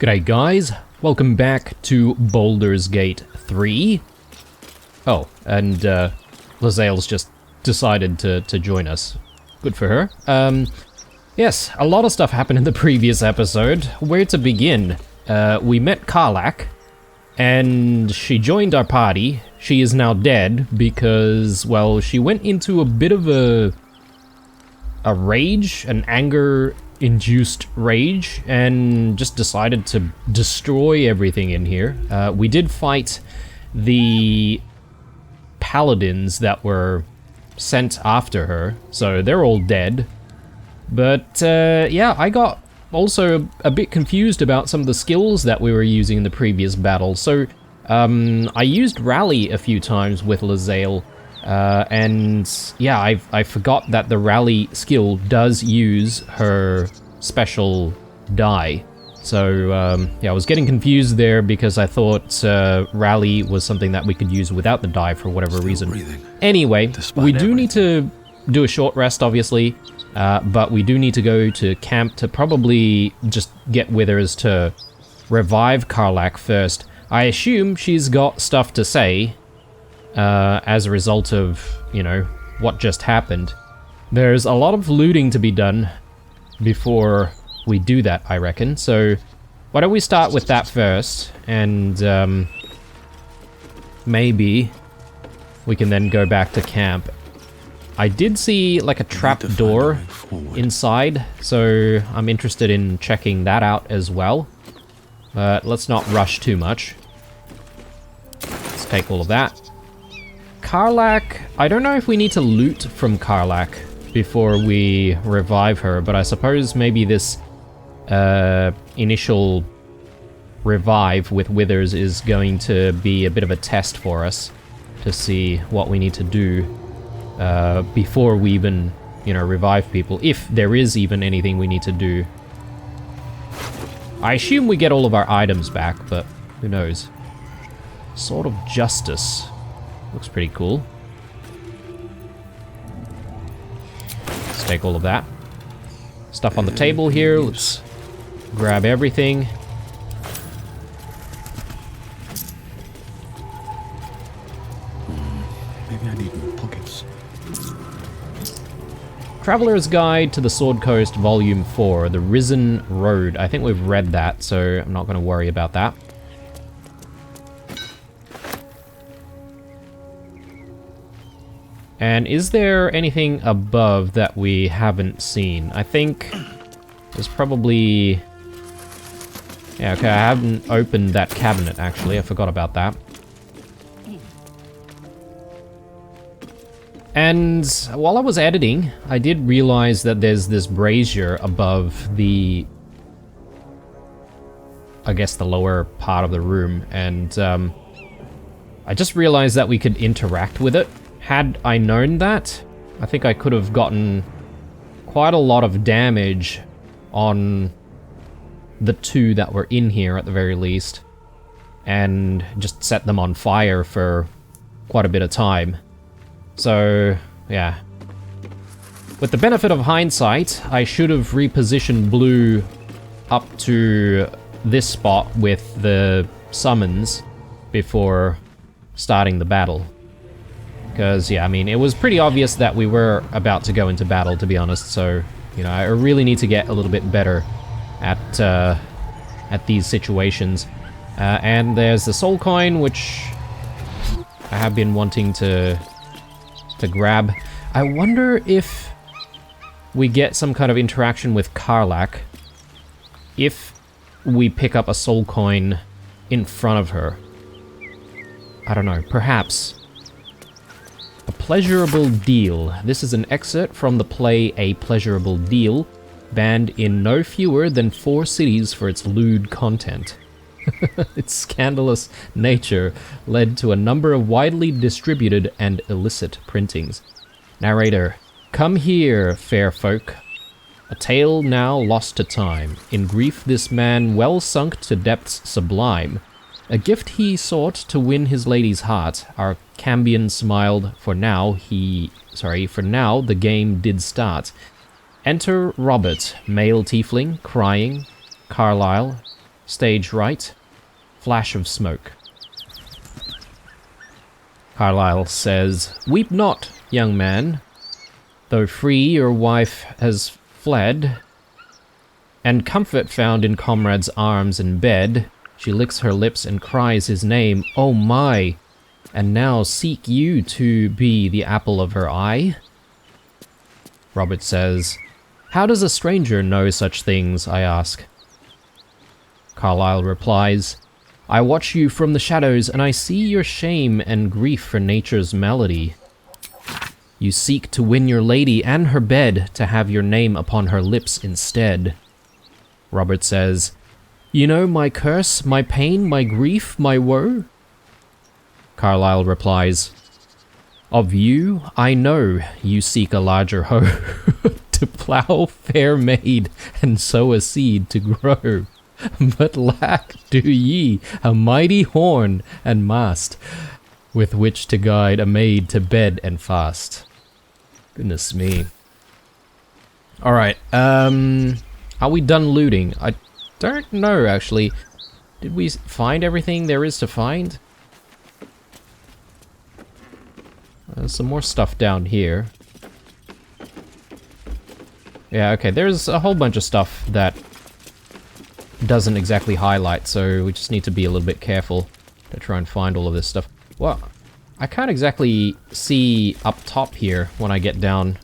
G'day guys, welcome back to Baldur's Gate 3. Oh, and Lae'zel's just decided to join us. Good for her. Yes, a lot of stuff happened in the previous episode. Where to begin? We met Karlach, and she joined our party. She is now dead because, well, she went into a bit of a rage, an anger-induced rage, and just decided to destroy everything in here. We did fight the paladins that were sent after her, so they're all dead. But yeah, I got also a bit confused about some of the skills that we were using in the previous battle. So I used Rally a few times with Lae'zel, and yeah, I forgot that the Rally skill does use her special die. So yeah, I was getting confused there because I thought Rally was something that we could use without the die for whatever reason. Anyway, we do need to do a short rest, obviously, but we do need to go to camp to probably just get Withers to revive Karlach first. I assume she's got stuff to say as a result of, you know, what just happened. There's a lot of looting to be done before we do that, I reckon. So why don't we start with that first, and maybe we can then go back to camp. I did see like a trap door inside, so I'm interested in checking that out as well. But let's not rush too much. Let's take all of that. Karlach, I don't know if we need to loot from Karlach before we revive her, but I suppose maybe this initial revive with Withers is going to be a bit of a test for us to see what we need to do before we even, you know, revive people, if there is even anything we need to do. I assume we get all of our items back, but who knows. Sword of Justice. Looks pretty cool. Let's take all of that. Stuff on the table here, let's grab everything. Maybe I need more pockets. Traveler's Guide to the Sword Coast, Volume 4, The Risen Road. I think we've read that, so I'm not going to worry about that. And is there anything above that we haven't seen? I think there's probably... Yeah, okay, I haven't opened that cabinet, actually. I forgot about that. And while I was editing, I did realize that there's this brazier above the... I guess the lower part of the room, and I just realized that we could interact with it. Had I known that, I think I could have gotten quite a lot of damage on the two that were in here at the very least, and just set them on fire for quite a bit of time. So, yeah. With the benefit of hindsight, I should have repositioned Blue up to this spot with the summons before starting the battle. Because, yeah, I mean, it was pretty obvious that we were about to go into battle, to be honest, so, you know, I really need to get a little bit better at these situations. And there's the soul coin, which I have been wanting to grab. I wonder if we get some kind of interaction with Karlach if we pick up a soul coin in front of her. I don't know, perhaps. A pleasurable deal. This is an excerpt from the play A Pleasurable Deal, banned in no fewer than 4 cities for its lewd content. Its scandalous nature led to a number of widely distributed and illicit printings. Narrator, come here, fair folk. A tale now lost to time. In grief this man well sunk to depths sublime. A gift he sought to win his lady's heart. Our Cambion smiled, for now the game did start. Enter Robert, male tiefling, crying. Carlyle, Stage right. Flash of smoke. Carlyle says, "Weep not, young man. Though free, your wife has fled, and comfort found in comrade's arms and bed. She licks her lips and cries his name, oh my, and now seek you to be the apple of her eye?" Robert says, "How does a stranger know such things, I ask?" Carlyle replies, "I watch you from the shadows, and I see your shame and grief for nature's melody. You seek to win your lady and her bed, to have your name upon her lips instead." Robert says, "You know my curse, my pain, my grief, my woe?" Carlyle replies, "Of you, I know you seek a larger hoe, to plough, fair maid, and sow a seed to grow. But lack do ye a mighty horn and mast, with which to guide a maid to bed and fast." Goodness me. Alright, are we done looting? I don't know, actually. Did we find everything there is to find? There's some more stuff down here. Yeah, okay, there's a whole bunch of stuff that doesn't exactly highlight, so we just need to be a little bit careful to try and find all of this stuff. Well, I can't exactly see up top here when I get down.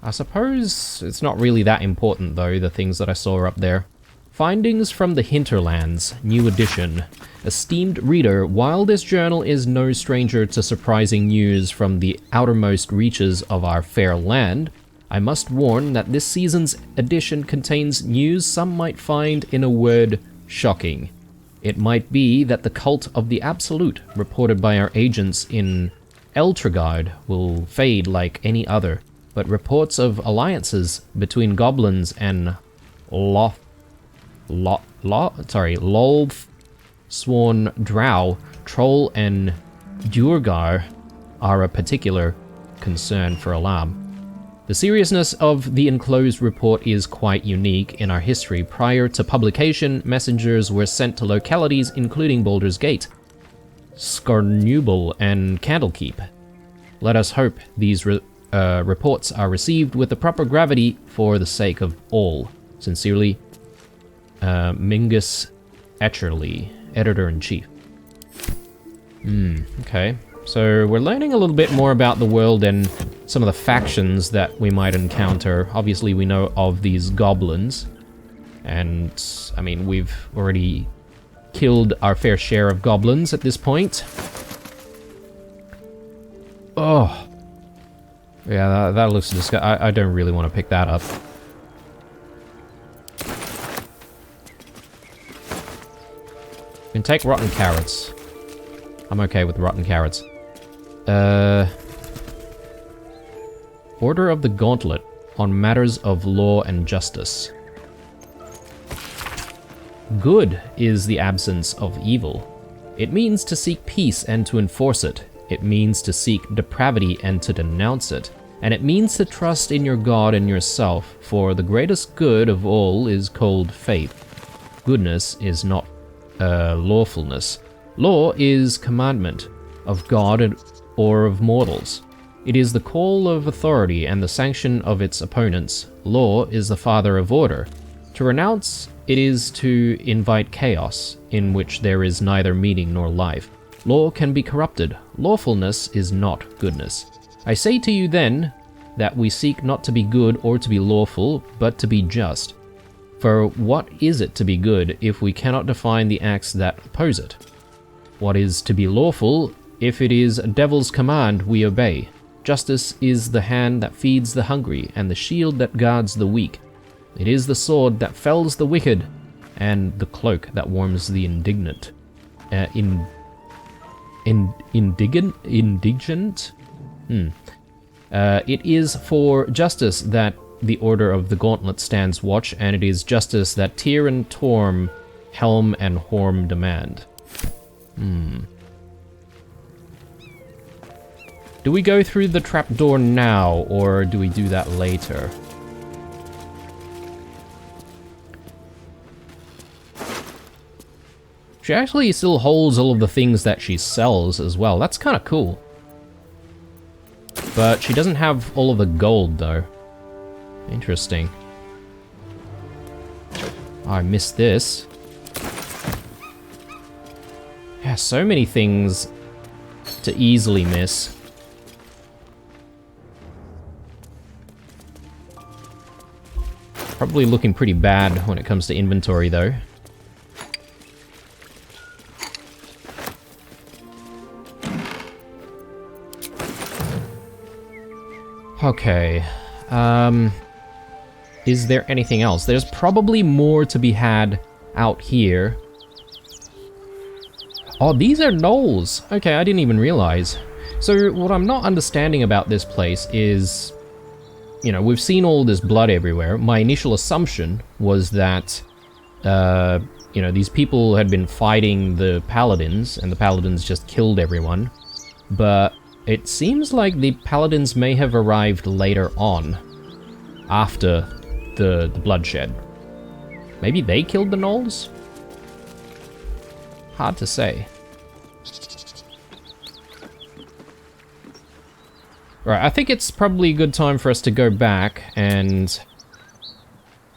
I suppose it's not really that important, though, the things that I saw up there. Findings from the Hinterlands, new edition. Esteemed reader, while this journal is no stranger to surprising news from the outermost reaches of our fair land, I must warn that this season's edition contains news some might find, in a word, shocking. It might be that the cult of the Absolute, reported by our agents in Eltragard, will fade like any other, but reports of alliances between goblins and Lolth Sworn Drow, Troll, and Durgar are a particular concern for alarm. The seriousness of the enclosed report is quite unique in our history. Prior to publication, messengers were sent to localities including Baldur's Gate, Scarnubel, and Candlekeep. Let us hope these reports are received with the proper gravity for the sake of all. Sincerely, Mingus Etcherly, Editor-in-Chief. Okay. So we're learning a little bit more about the world and some of the factions that we might encounter. Obviously, we know of these goblins. And, I mean, we've already killed our fair share of goblins at this point. Oh. Yeah, that looks disgusting. I don't really want to pick that up. You can take rotten carrots. I'm okay with rotten carrots. Order of the Gauntlet on matters of law and justice. Good is the absence of evil. It means to seek peace and to enforce it. It means to seek depravity and to denounce it. And it means to trust in your God and yourself, for the greatest good of all is cold faith. Goodness is not lawfulness. Law is commandment of God or of mortals. It is the call of authority and the sanction of its opponents. Law is the father of order. To renounce it is to invite chaos, in which there is neither meaning nor life. Law can be corrupted. Lawfulness is not goodness. I say to you then, that we seek not to be good or to be lawful, but to be just. For what is it to be good if we cannot define the acts that oppose it? What is to be lawful if it is a devil's command we obey? Justice is the hand that feeds the hungry, and the shield that guards the weak. It is the sword that fells the wicked, and the cloak that warms the indignant. Indigent? It is for justice that the Order of the Gauntlet stands watch, and it is justice that Tyr and Torm, Helm and Horm demand. Do we go through the trapdoor now, or do we do that later? She actually still holds all of the things that she sells as well. That's kind of cool. But she doesn't have all of the gold, though. Interesting. Oh, I missed this. Yeah, so many things to easily miss. Probably looking pretty bad when it comes to inventory, though. Okay. Is there anything else? There's probably more to be had out here. Oh, these are gnolls. Okay, I didn't even realize. So what I'm not understanding about this place is, you know, we've seen all this blood everywhere. My initial assumption was that, you know, these people had been fighting the paladins, and the paladins just killed everyone. But it seems like the paladins may have arrived later on, after the bloodshed. Maybe they killed the gnolls? Hard to say. Right, I think it's probably a good time for us to go back, and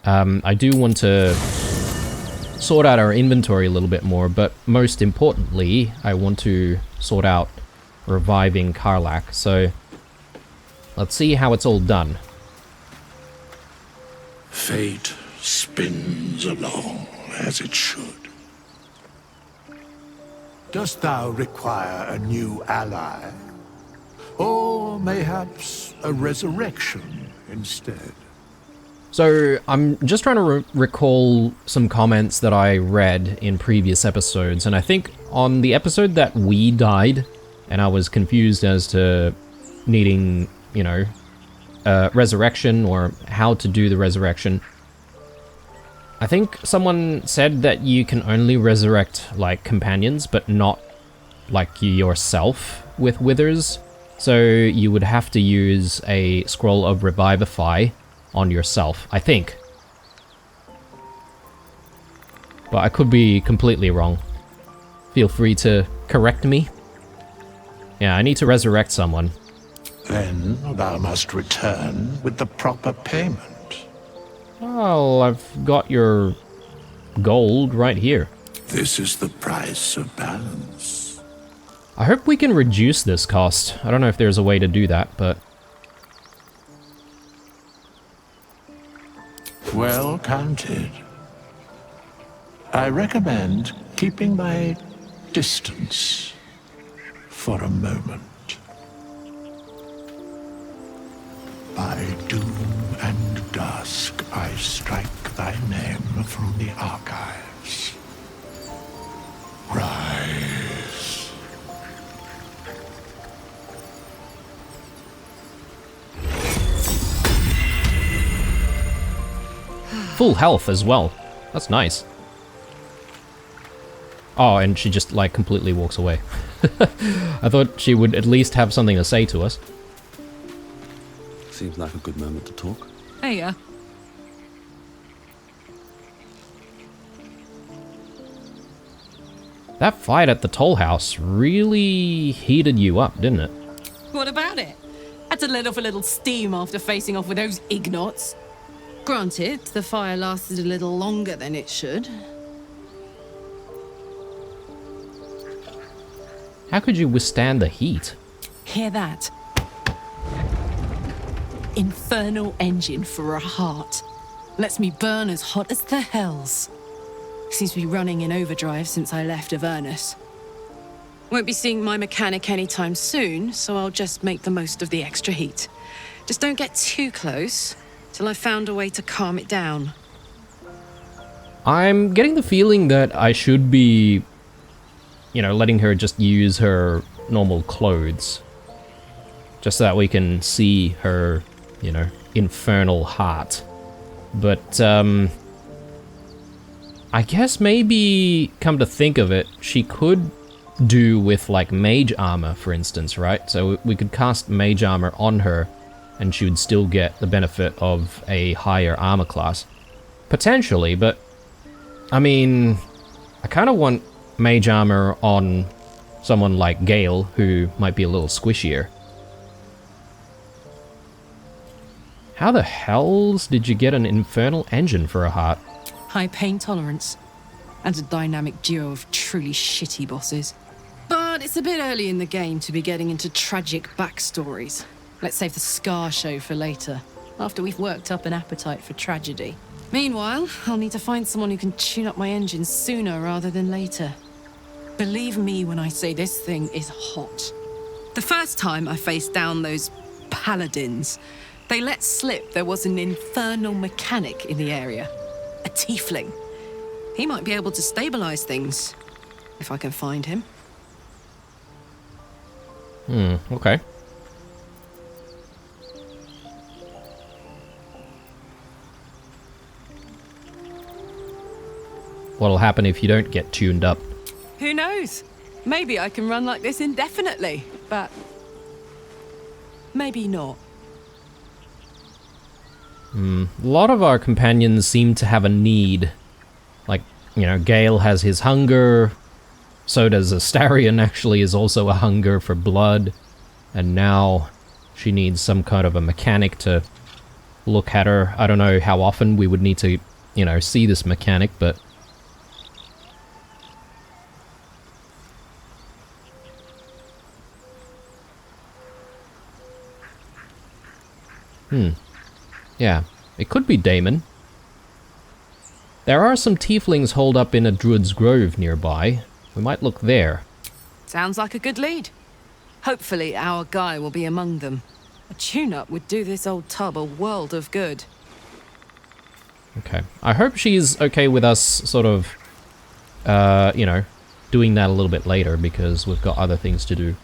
I do want to sort out our inventory a little bit more, but most importantly, I want to sort out reviving Karlach, so let's see how it's all done. Fate spins along as it should. Dost thou require a new ally? Or mayhaps a resurrection instead? So, I'm just trying to recall some comments that I read in previous episodes, and I think on the episode that we died, and I was confused as to needing, you know, resurrection or how to do the resurrection, I think someone said that you can only resurrect, like, companions, but not, like, yourself with withers. So you would have to use a scroll of revivify on yourself, I think. But I could be completely wrong. Feel free to correct me. Yeah, I need to resurrect someone. Then thou must return with the proper payment. Well, I've got your gold right here. This is the price of balance. I hope we can reduce this cost. I don't know if there's a way to do that, but... Well counted. I recommend keeping my distance for a moment. By doom and dusk I strike thy name from the archives. Rise. Full health as well. That's nice. Oh, and she just, like, completely walks away. I thought she would at least have something to say to us. Seems like a good moment to talk. Hey, That fight at the toll house really heated you up, didn't it? what about it? Had to let off a little steam after facing off with those ignots. Granted, the fire lasted a little longer than it should. How could you withstand the heat? Hear that? Infernal engine for a heart. Lets me burn as hot as the hells. Seems to be running in overdrive since I left Avernus. Won't be seeing my mechanic anytime soon, so I'll just make the most of the extra heat. Just don't get too close, till I've found a way to calm it down. I'm getting the feeling that I should be, you know, letting her just use her normal clothes. Just so that we can see her, you know, infernal heart. But, I guess maybe, come to think of it, she could do with, like, mage armor, for instance, right? So we could cast mage armor on her, and she would still get the benefit of a higher armor class. Potentially, but, I mean, I kind of want mage armor on someone like Gale, who might be a little squishier. How the hells did you get an infernal engine for a heart? High pain tolerance. And a dynamic duo of truly shitty bosses. But it's a bit early in the game to be getting into tragic backstories. Let's save the Scar show for later, after we've worked up an appetite for tragedy. Meanwhile, I'll need to find someone who can tune up my engine sooner rather than later. Believe me when I say this thing is hot. The first time I faced down those paladins, they let slip there was an infernal mechanic in the area. A tiefling. He might be able to stabilize things, if I can find him. Okay. What'll happen if you don't get tuned up? Who knows? Maybe I can run like this indefinitely, but maybe not. A lot of our companions seem to have a need. Like, you know, Gale has his hunger, so does Astarion actually is also a hunger for blood, and now she needs some kind of a mechanic to look at her. I don't know how often we would need to, you know, see this mechanic, but... Yeah, it could be Damon. There are some tieflings holed up in a druid's grove nearby. We might look there. Sounds like a good lead. Hopefully our guy will be among them. A tune-up would do this old tub a world of good. Okay. I hope she's okay with us sort of, you know, doing that a little bit later because we've got other things to do.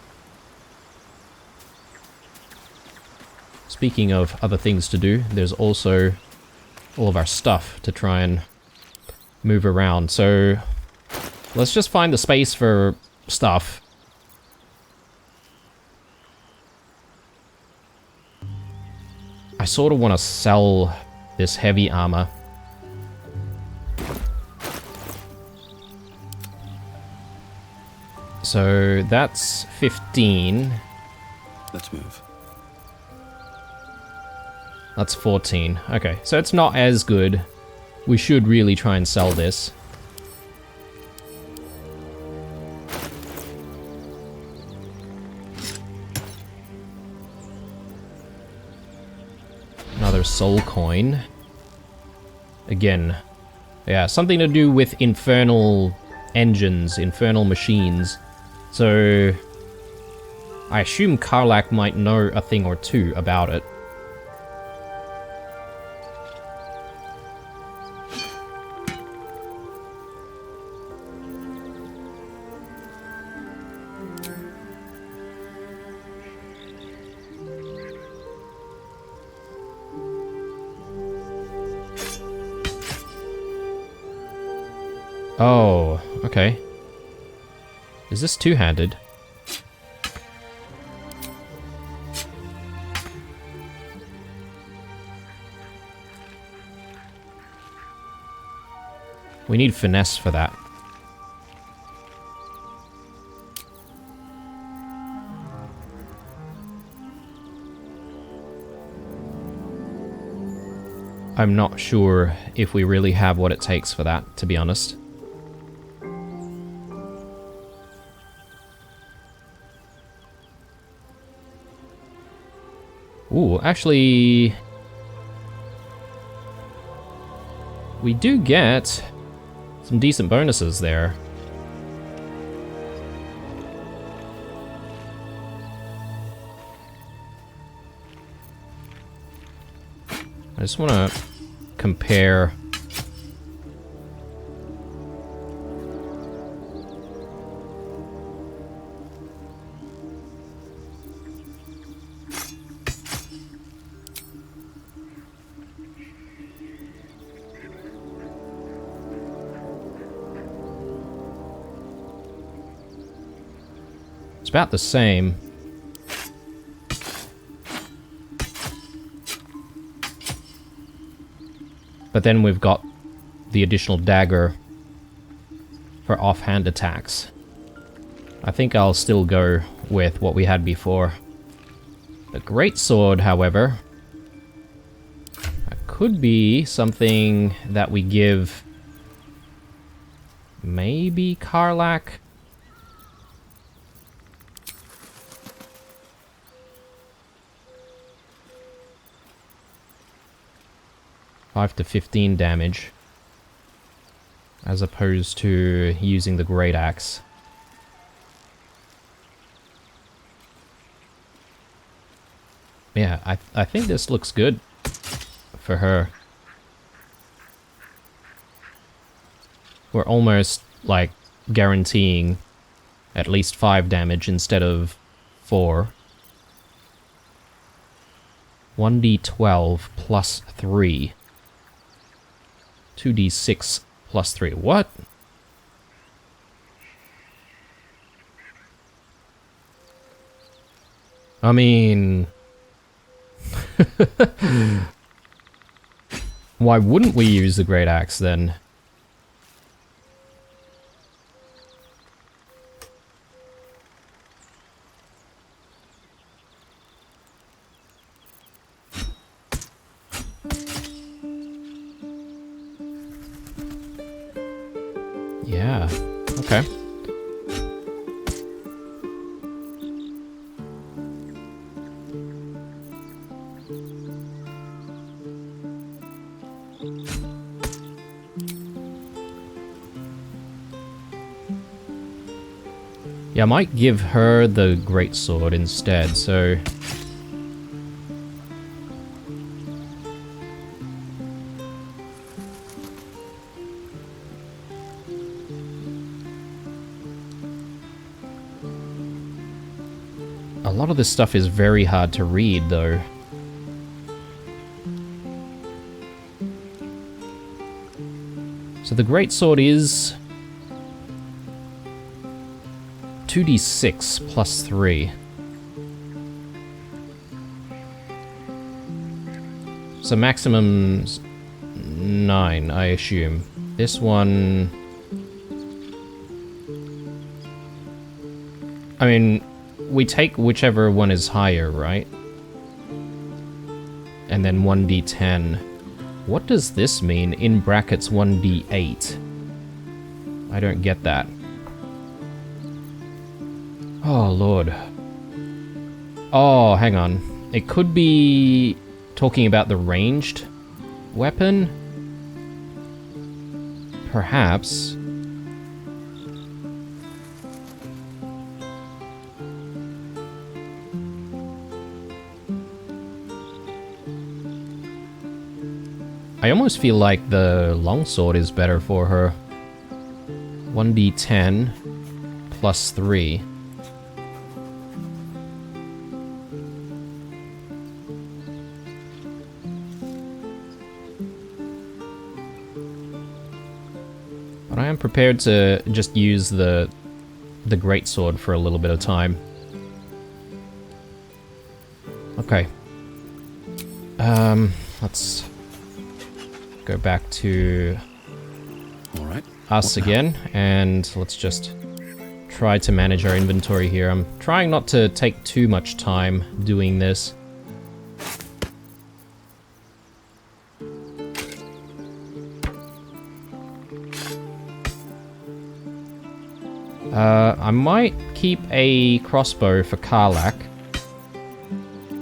Speaking of other things to do, there's also all of our stuff to try and move around. So let's just find the space for stuff. I sort of want to sell this heavy armor. So that's 15. Let's move. That's 14. Okay, so it's not as good. We should really try and sell this. Another soul coin. Again, yeah, something to do with infernal engines, infernal machines. So I assume Karlach might know a thing or two about it. Oh, okay. Is this two-handed? We need finesse for that. I'm not sure if we really have what it takes for that, to be honest. Ooh, actually... we do get some decent bonuses there. I just want to compare... It's about the same. But then we've got the additional dagger for offhand attacks. I think I'll still go with what we had before. The greatsword, however, that could be something that we give maybe Karlach. $5 to 15 damage, as opposed to using the great axe. Yeah, I think this looks good for her. We're almost, like, guaranteeing at least 5 damage instead of 4. 1d12 plus 3. 2d6 plus 3. What? I mean... why wouldn't we use the great axe then? Yeah, okay. Yeah, I might give her the greatsword instead, so... A lot of this stuff is very hard to read, though. So the greatsword is 2d6 plus 3. So maximum's 9, I assume. This one... I mean, we take whichever one is higher, right? And then 1d10. What does this mean? In brackets 1d8. I don't get that. Oh, Lord. Oh, hang on. It could be talking about the ranged weapon? Perhaps. I almost feel like the longsword is better for her. 1d10 plus 3. But I am prepared to just use the greatsword for a little bit of time. Okay. Let's go back to All right. us again, and let's just try to manage our inventory here. I'm trying not to take too much time doing this. I might keep a crossbow for Karlach,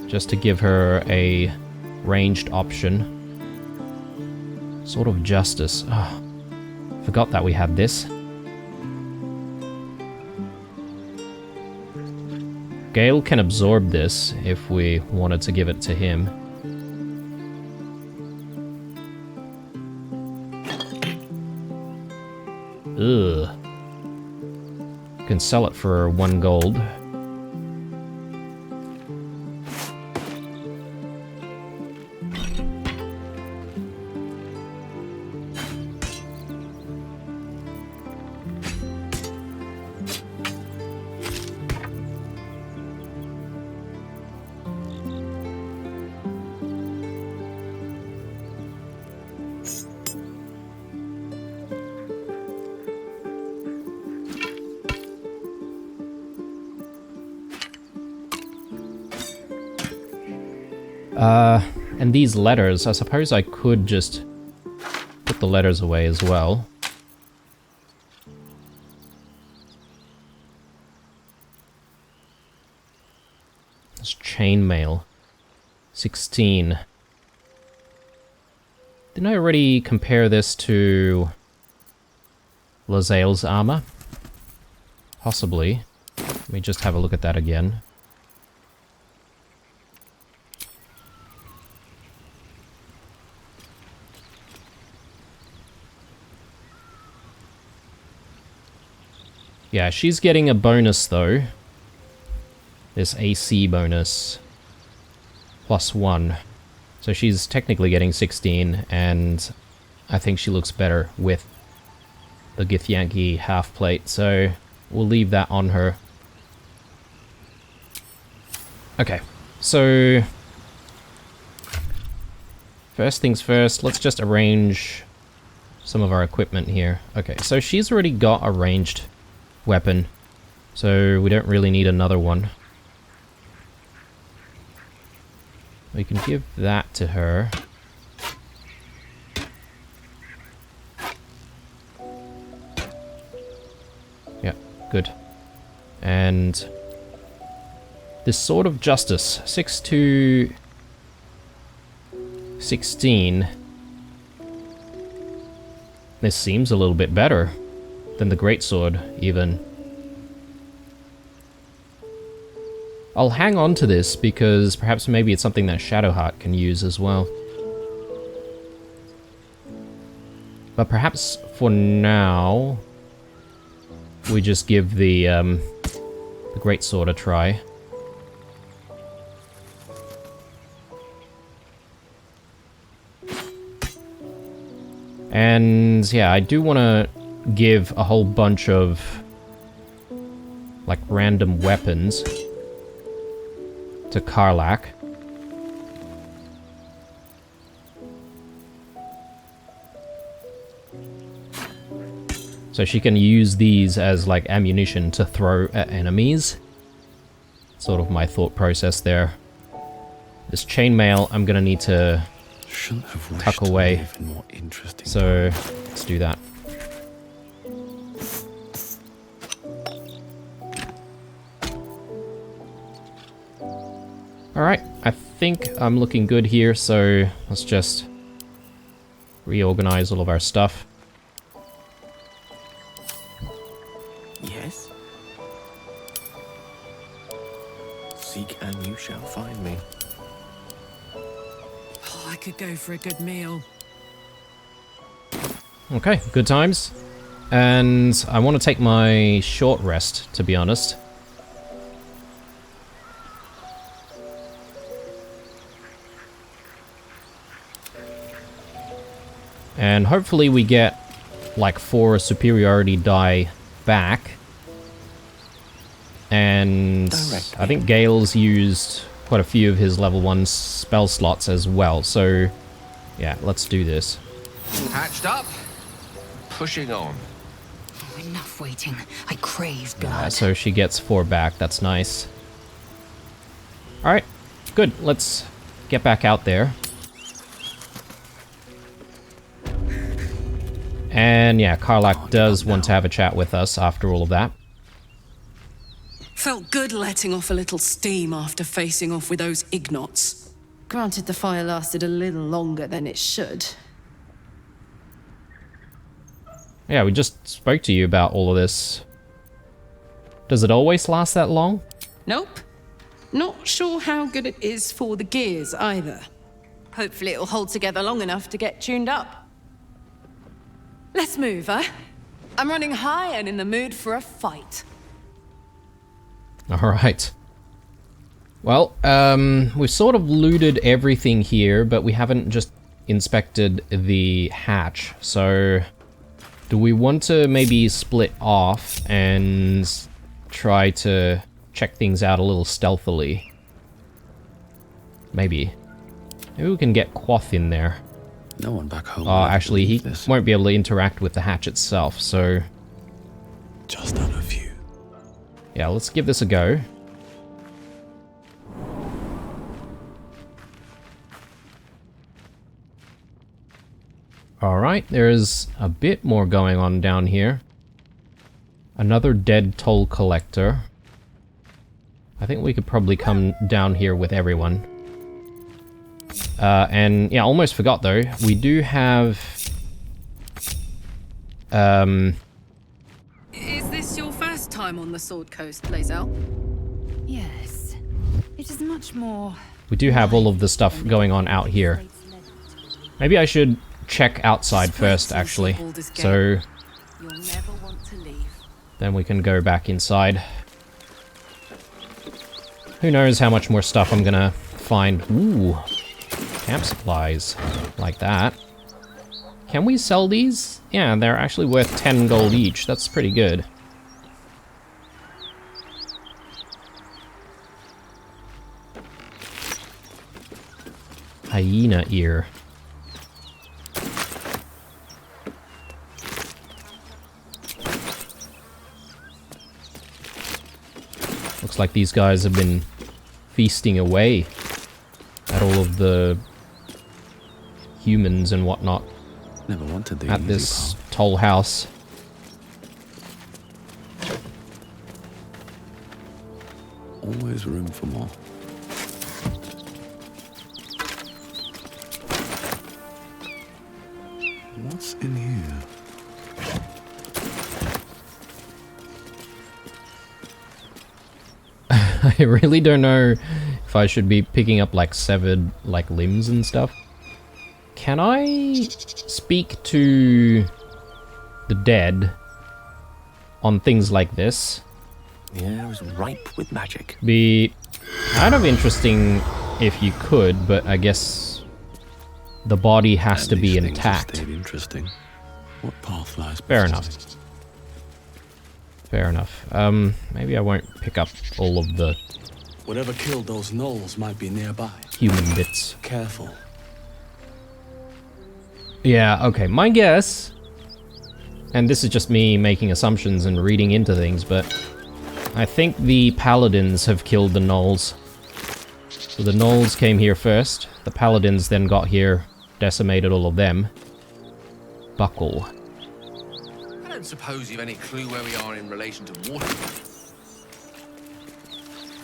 just to give her a ranged option. Sword of Justice. Oh, forgot that we had this. Gale can absorb this if we wanted to give it to him. Ugh. Can sell it for 1 gold. And these letters, I suppose I could just put the letters away as well. It's chainmail. 16. Didn't I already compare this to Lae'zel's armor? Possibly. Let me just have a look at that again. Yeah, she's getting a bonus though. This AC bonus. +1. So she's technically getting 16, and I think she looks better with the Githyanki half plate, so we'll leave that on her. Okay, so first things first, let's just arrange some of our equipment here. Okay, so she's already got a ranged weapon, so we don't really need another one. We can give that to her. Yeah, good. And this Sword of Justice, 6 to 16. This seems a little bit better than the Greatsword, even. I'll hang on to this because perhaps maybe it's something that Shadowheart can use as well. But perhaps for now, we just give the Greatsword a try. And yeah, I do want to give a whole bunch of like random weapons to Karlach. So she can use these as like ammunition to throw at enemies. Sort of my thought process there. This chainmail I'm gonna need to tuck away. So let's do that. Alright, I think I'm looking good here, so let's just reorganize all of our stuff. Yes? Seek and you shall find me. Oh, I could go for a good meal. Okay, good times. And I want to take my short rest, to be honest. And hopefully we get like 4 superiority die back. And I think Gale's used quite a few of his level 1 spell slots as well. So yeah, let's do this. Hatched up, pushing on. Oh, enough waiting. I crave blood. So she gets 4 back. That's nice. Alright, good. Let's get back out there. And yeah, Karlach does want to have a chat with us after all of that. Felt good letting off a little steam after facing off with those Ignots. Granted, the fire lasted a little longer than it should. Yeah, we just spoke to you about all of this. Does it always last that long? Nope. Not sure how good it is for the gears either. Hopefully it'll hold together long enough to get tuned up. Let's move, huh? I'm running high and in the mood for a fight. Alright. Well, we've sort of looted everything here, but we haven't just inspected the hatch. So, do we want to maybe split off and try to check things out a little stealthily? Maybe. Maybe we can get Quoth in there. No one back home. Actually, he won't be able to interact with the hatch itself, so... Just out of view. Yeah, let's give this a go. Alright, there's a bit more going on down here. Another dead toll collector. I think we could probably come down here with everyone. And yeah, almost forgot though. We do have... Is this your first time on the Sword Coast, Lae'zel? Yes. It is much more. We do have all of the stuff going on out here. Maybe I should check outside first, actually. So You'll never want to leave. then we can go back inside. Who knows how much more stuff I'm gonna find. Ooh, camp supplies. Like that. Can we sell these? Yeah, they're actually worth 10 gold each. That's pretty good. Hyena ear. Looks like these guys have been feasting away at all of the humans and whatnot Never wanted the at easy this path. toll house. Always room for more. What's in here? I really don't know if I should be picking up like severed like limbs and stuff. Can I speak to the dead on things like this? The air is ripe with magic. Be kind of interesting if you could, but I guess the body has to be intact. Stayed interesting. What path lies Fair best? enough. Fair enough. Maybe I won't pick up all of the Whatever killed those gnolls might be nearby. human bits. Careful. Yeah, okay, my guess, and this is just me making assumptions and reading into things, but I think the paladins have killed the gnolls. So the gnolls came here first, the paladins then got here, decimated all of them. Buckle. I don't suppose you've any clue where we are in relation to water.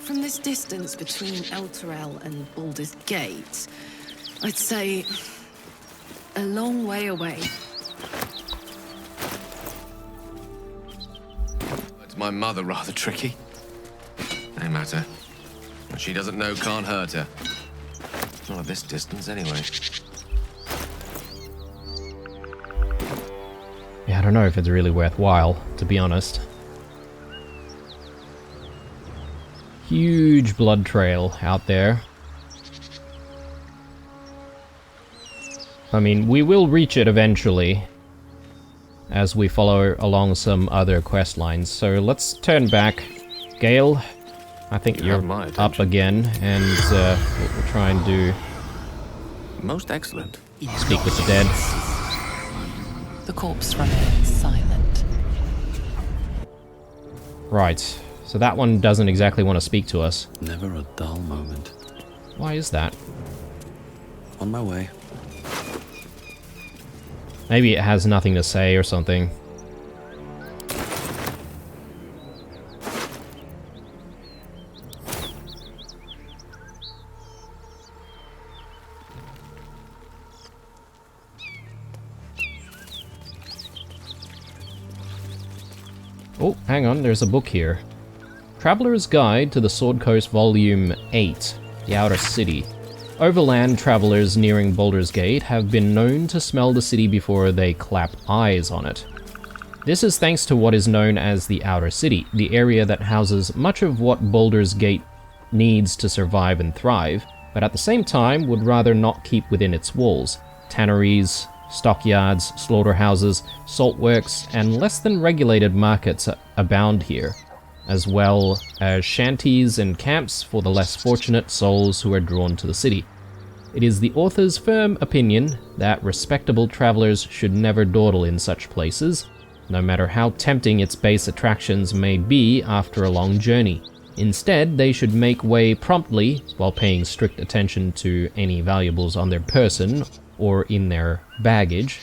From this distance between Elturel and Baldur's Gate, I'd say a long way away. It's my mother rather tricky. No matter. What she doesn't know can't hurt her. Not at this distance, anyway. Yeah, I don't know if it's really worthwhile, to be honest. Huge blood trail out there. I mean, we will reach it eventually, as we follow along some other quest lines. So let's turn back. Gale, I think You you're have my up attention. again, and we'll try and do Most excellent. speak with the dead. The corpse remains silent. Right, so that one doesn't exactly want to speak to us. Never a dull moment. Why is that? On my way. Maybe it has nothing to say or something. Oh, hang on, there's a book here. Traveler's Guide to the Sword Coast Volume 8, The Outer City. Overland travelers nearing Baldur's Gate have been known to smell the city before they clap eyes on it. This is thanks to what is known as the Outer City, the area that houses much of what Baldur's Gate needs to survive and thrive, but at the same time would rather not keep within its walls. Tanneries, stockyards, slaughterhouses, saltworks, and less than regulated markets abound here, as well as shanties and camps for the less fortunate souls who are drawn to the city. It is the author's firm opinion that respectable travelers should never dawdle in such places, no matter how tempting its base attractions may be after a long journey. Instead, they should make way promptly while paying strict attention to any valuables on their person or in their baggage,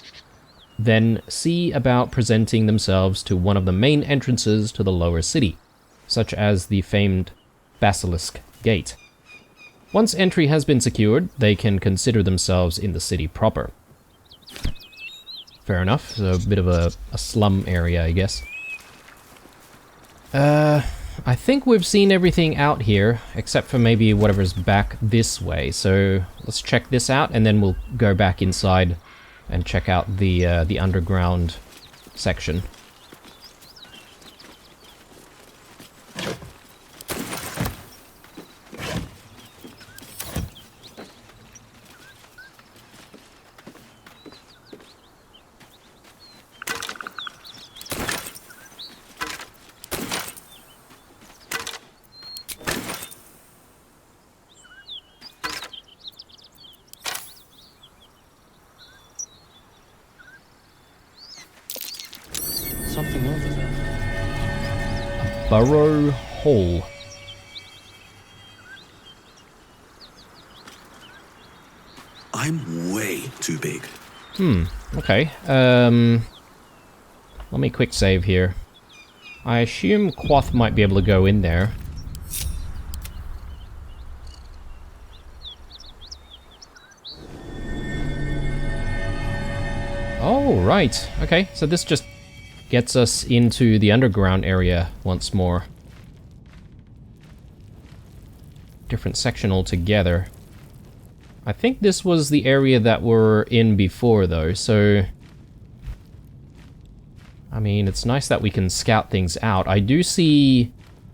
then see about presenting themselves to one of the main entrances to the lower city, such as the famed Basilisk Gate. Once entry has been secured, they can consider themselves in the city proper. Fair enough, so a bit of a slum area, I guess. I think we've seen everything out here, except for maybe whatever's back this way, so let's check this out, and then we'll go back inside and check out the underground section. Something over there. Burrow Hall. I'm way too big. Okay. Let me quick save here. I assume Quoth might be able to go in there. Oh, right. Okay, so this just gets us into the underground area once more. Different section altogether. I think this was the area that we're in before, though, so... I mean, it's nice that we can scout things out. I do see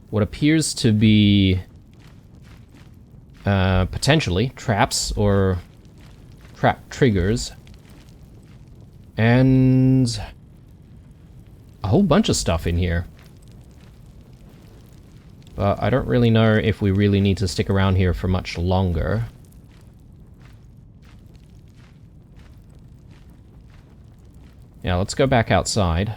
what appears to be... potentially traps or trap triggers. And... a whole bunch of stuff in here. But I don't really know if we really need to stick around here for much longer. Yeah, let's go back outside.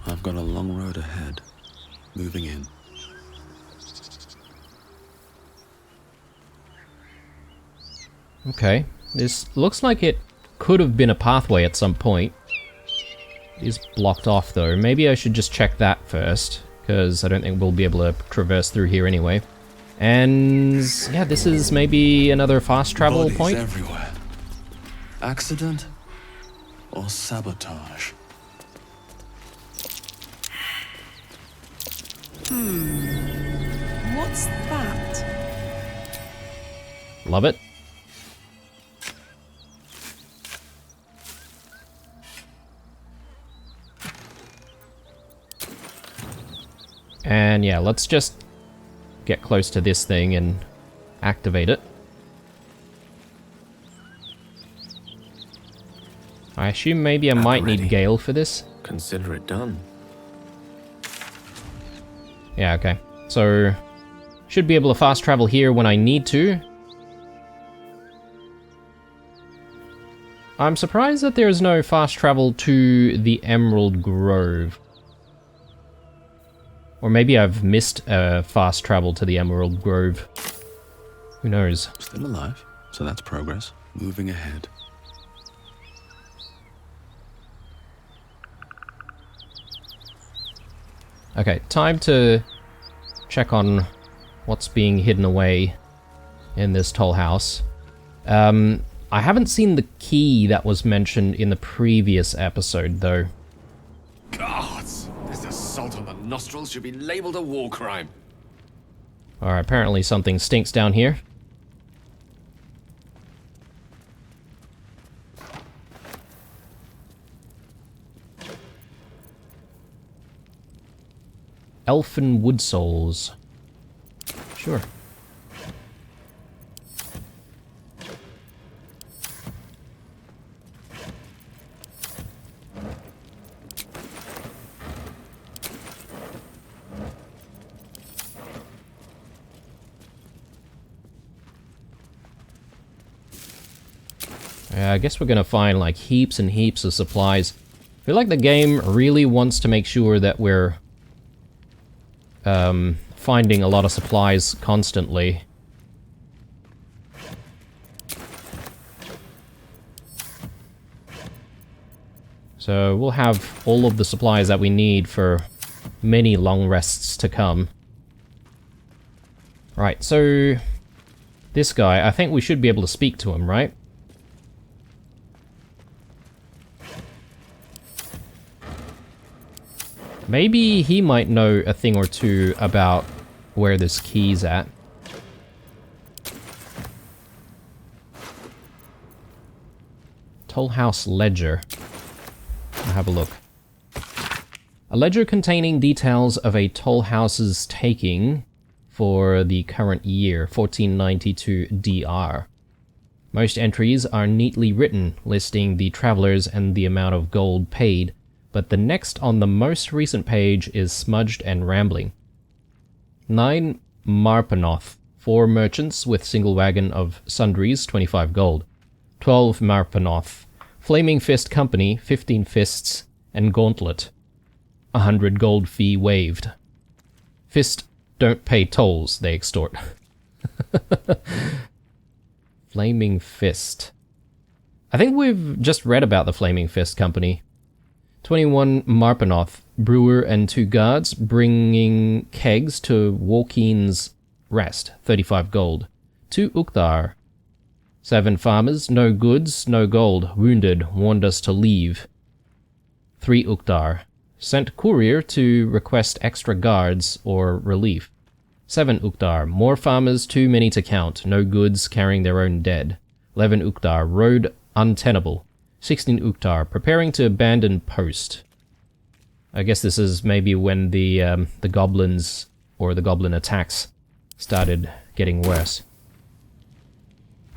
I've got a long road ahead. Moving in. Okay, this looks like it could have been a pathway at some point. It is blocked off though. Maybe I should just check that first, because I don't think we'll be able to traverse through here anyway. And yeah, this is maybe another fast travel Bodies point. everywhere. Accident or sabotage? What's that? Love it. And yeah, let's just get close to this thing and activate it. I assume maybe I might need Gale for this. Consider it done. Yeah, okay. So, should be able to fast travel here when I need to. I'm surprised that there is no fast travel to the Emerald Grove. Or maybe I've missed fast travel to the Emerald Grove. Who knows? Still alive, so that's progress. Moving ahead. Okay, time to check on what's being hidden away in this toll house. I haven't seen the key that was mentioned in the previous episode, though. Gods! This assault on the nostrils should be labeled a war crime. Alright, apparently something stinks down here. Elfin wood souls. Sure. Yeah, I guess we're gonna find like heaps and heaps of supplies. I feel like the game really wants to make sure that we're finding a lot of supplies constantly. So we'll have all of the supplies that we need for many long rests to come. Right, so this guy, I think we should be able to speak to him, right? Maybe he might know a thing or two about where this key's at. Toll House Ledger. I'll have a look. A ledger containing details of a toll house's taking for the current year, 1492 DR. Most entries are neatly written, listing the travelers and the amount of gold paid, but the next on the most recent page is smudged and rambling. 9 Marpanoth, 4 merchants with single wagon of sundries, 25 gold. 12 Marpanoth, Flaming Fist Company, 15 fists, and gauntlet. 100 gold fee waived. Fist don't pay tolls, they extort. Flaming Fist. I think we've just read about the Flaming Fist Company. 21 Marpanoth, brewer and 2 guards, bringing kegs to Walkeen's Rest, 35 gold. 2 Ukthar. 7 farmers, no goods, no gold, wounded, warned us to leave. 3 Ukthar. Sent courier to request extra guards or relief. 7 Ukthar. More farmers, too many to count, no goods, carrying their own dead. 11 Ukthar. Road untenable. 16 Ukthar. Preparing to abandon post. I guess this is maybe when the goblins or the goblin attacks started getting worse.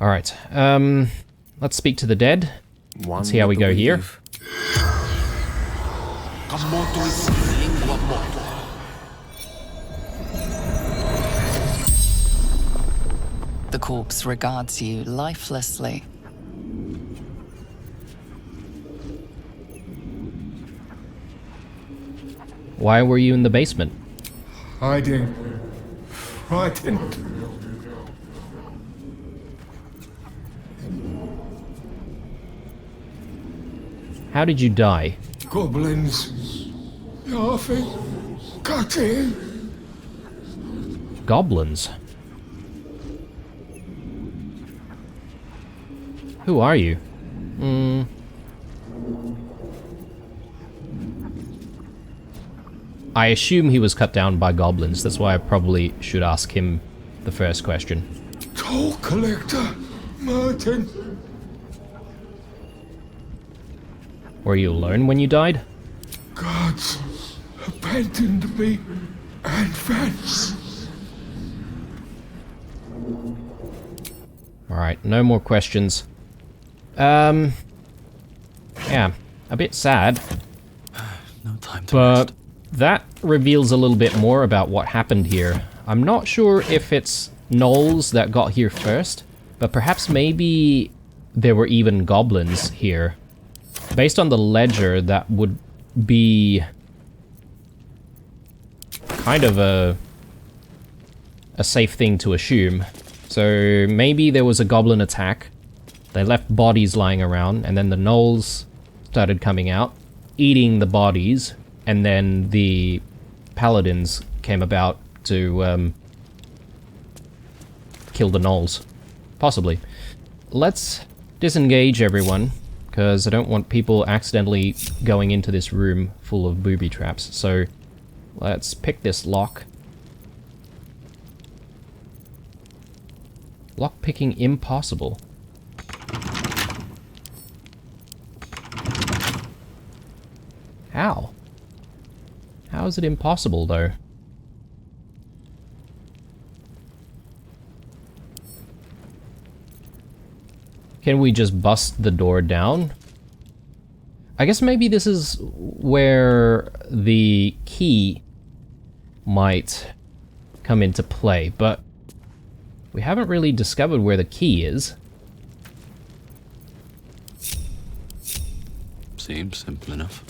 Alright, let's speak to the dead. Let's see how we go here. The corpse regards you lifelessly. Why were you in the basement? Hiding. Frightened. How did you die? Goblins. Laughing. Cutting. Goblins? Who are you? I assume he was cut down by goblins, that's why I probably should ask him the first question. Toll collector. Martin. Were you alone when you died? Gods abandoned me and Vance. Alright, no more questions. Yeah, a bit sad. No time to But rest. that reveals a little bit more about what happened here. I'm not sure if it's gnolls that got here first, but perhaps maybe there were even goblins here. Based on the ledger, that would be kind of a safe thing to assume. So maybe there was a goblin attack, they left bodies lying around, and then the gnolls started coming out, eating the bodies, and then the paladins came about to kill the gnolls. Possibly. Let's disengage everyone, because I don't want people accidentally going into this room full of booby traps. So let's pick this lock. Lock picking impossible. How? How is it impossible, though? Can we just bust the door down? I guess maybe this is where the key might come into play, but we haven't really discovered where the key is. Seems simple enough.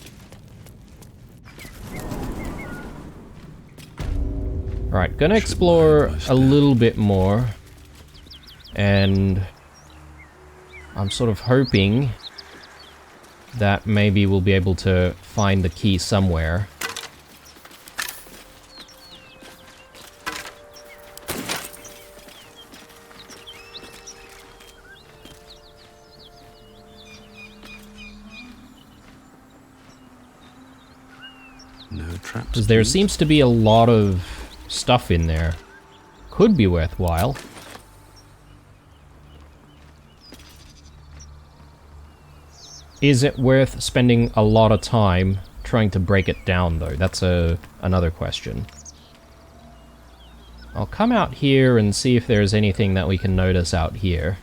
Alright, gonna explore a little bit more. And I'm sort of hoping that maybe we'll be able to find the key somewhere. No traps. Because there seems to be a lot of stuff in there. Could be worthwhile. Is it worth spending a lot of time trying to break it down, though? That's another question. I'll come out here and see if there's anything that we can notice out here.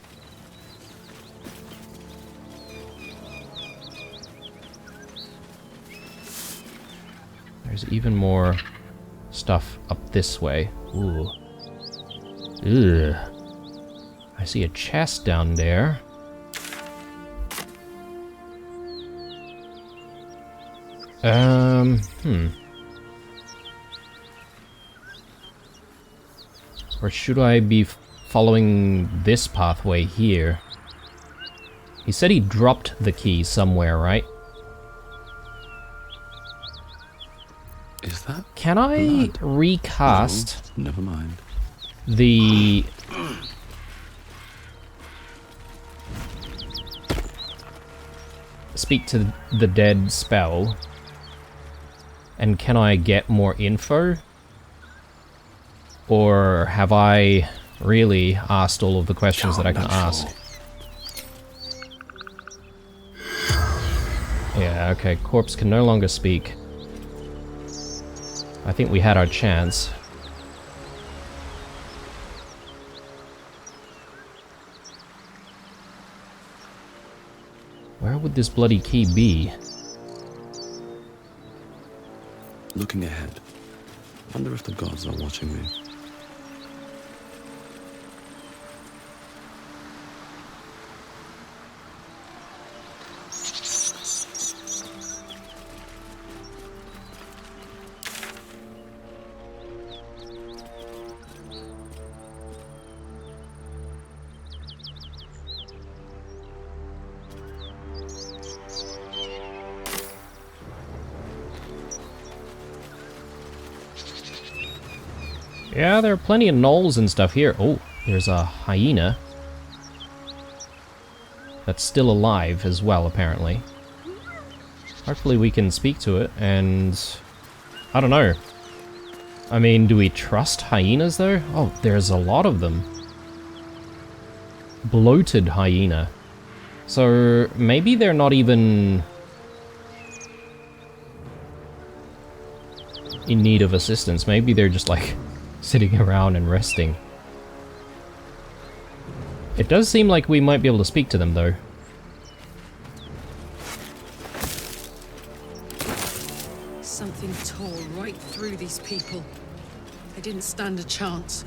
There's even more stuff up this way. Ooh. Ugh. I see a chest down there. Or should I be following this pathway here? He said he dropped the key somewhere, right? Is that? Can I blood? recast No, never mind. the... Speak to the dead spell? And can I get more info? Or have I really asked all of the questions that I can ask? Yeah, okay, corpse can no longer speak. I think we had our chance. Where would this bloody key be? Looking ahead. Wonder if the gods are watching me. Yeah, there are plenty of gnolls and stuff here. Oh, there's a hyena. That's still alive as well, apparently. Hopefully we can speak to it, and... I don't know. I mean, do we trust hyenas, though? Oh, there's a lot of them. Bloated hyena. So, maybe they're not even... in need of assistance. Maybe they're just, like... sitting around and resting. It does seem like we might be able to speak to them, though. Something tore right through these people. They didn't stand a chance.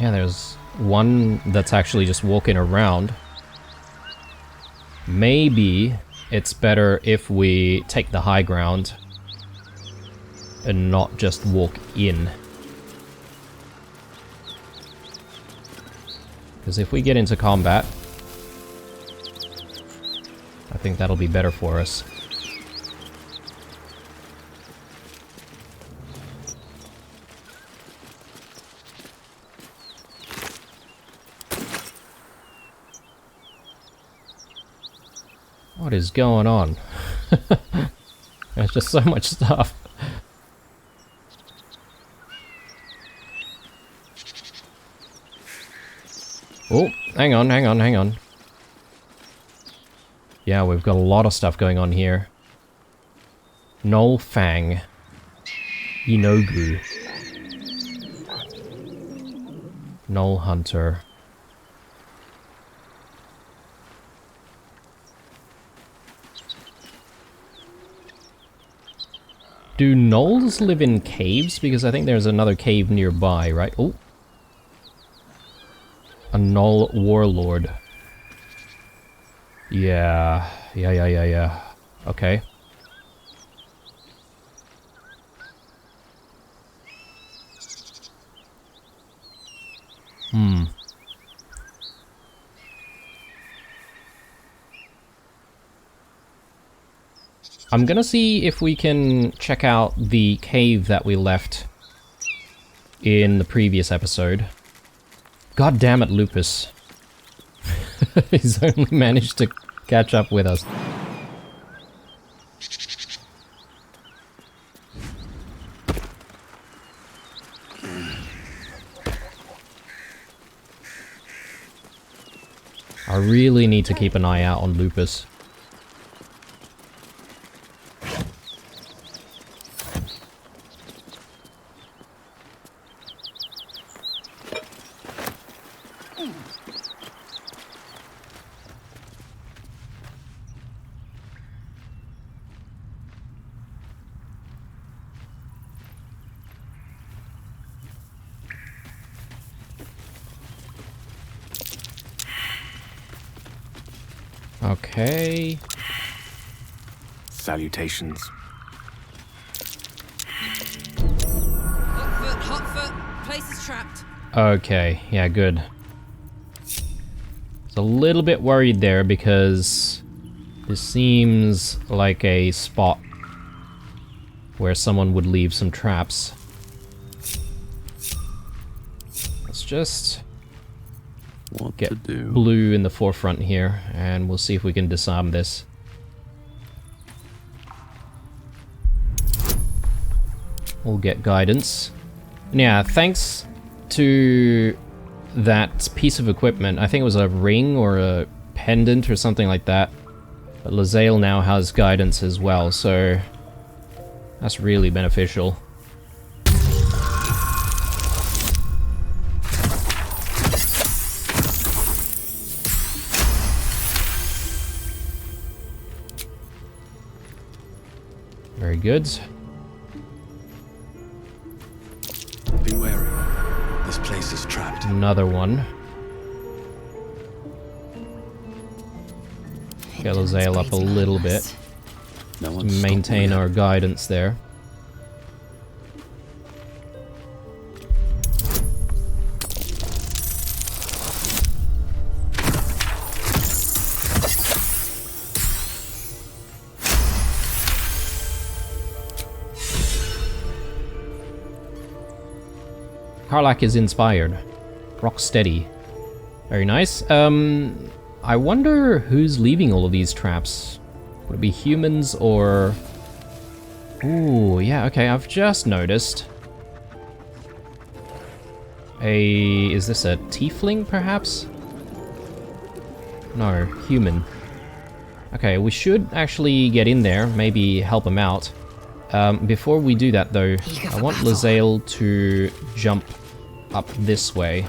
Yeah, there's one that's actually just walking around. Maybe it's better if we take the high ground and not just walk in. Because if we get into combat, I think that'll be better for us. What is going on? There's just so much stuff. Oh, hang on. Yeah, we've got a lot of stuff going on here. Gnoll Fang. Inogu. Gnoll Hunter. Do gnolls live in caves? Because I think there's another cave nearby, right? Oh. A Gnoll Warlord. Yeah. Yeah. Okay. I'm gonna see if we can check out the cave that we left in the previous episode. God damn it, Lupus. He's only managed to catch up with us. I really need to keep an eye out on Lupus. Okay. Salutations. Hot foot. Place is trapped. Okay, yeah, good. It's a little bit worried there because this seems like a spot where someone would leave some traps. Let's just get blue in the forefront here, and we'll see if we can disarm this. We'll get guidance. And yeah, thanks to that piece of equipment, I think it was a ring or a pendant or something like that, but Lae'zel now has guidance as well, so that's really beneficial. Very good. Be wary. This place is trapped. Another one. Get Lae'zel up a little bit. No To one's maintain stopping our me. guidance there. Karlach is inspired. Rock steady. Very nice. I wonder who's leaving all of these traps. Would it be humans or... Ooh, yeah, okay, I've just noticed. Is this a tiefling, perhaps? No, human. Okay, we should actually get in there, maybe help him out. Before we do that, though, I want Lae'zel to jump up this way.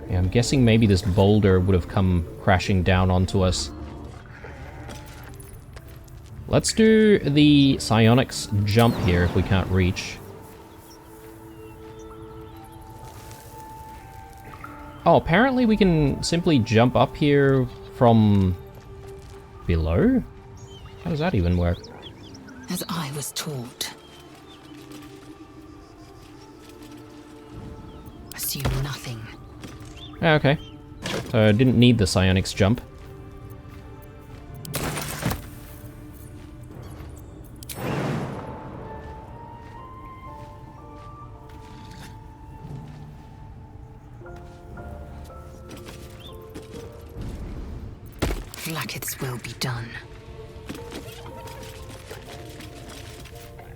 Yeah, I'm guessing maybe this boulder would have come crashing down onto us. Let's do the psionics jump here if we can't reach. Oh, apparently we can simply jump up here from below? How does that even work? As I was taught. Assume nothing. Ah, okay. So I didn't need the psionics jump. Blacketh's will be done.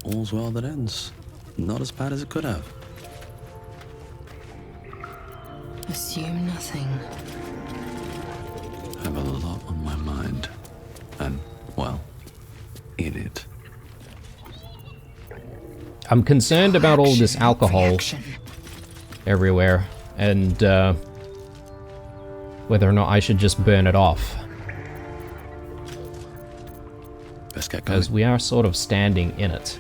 All's well that ends. Not as bad as it could have. Assume nothing. I have a lot on my I'm concerned about all this alcohol Reaction. everywhere, and whether or not I should just burn it off. Best get going. Because we are sort of standing in it.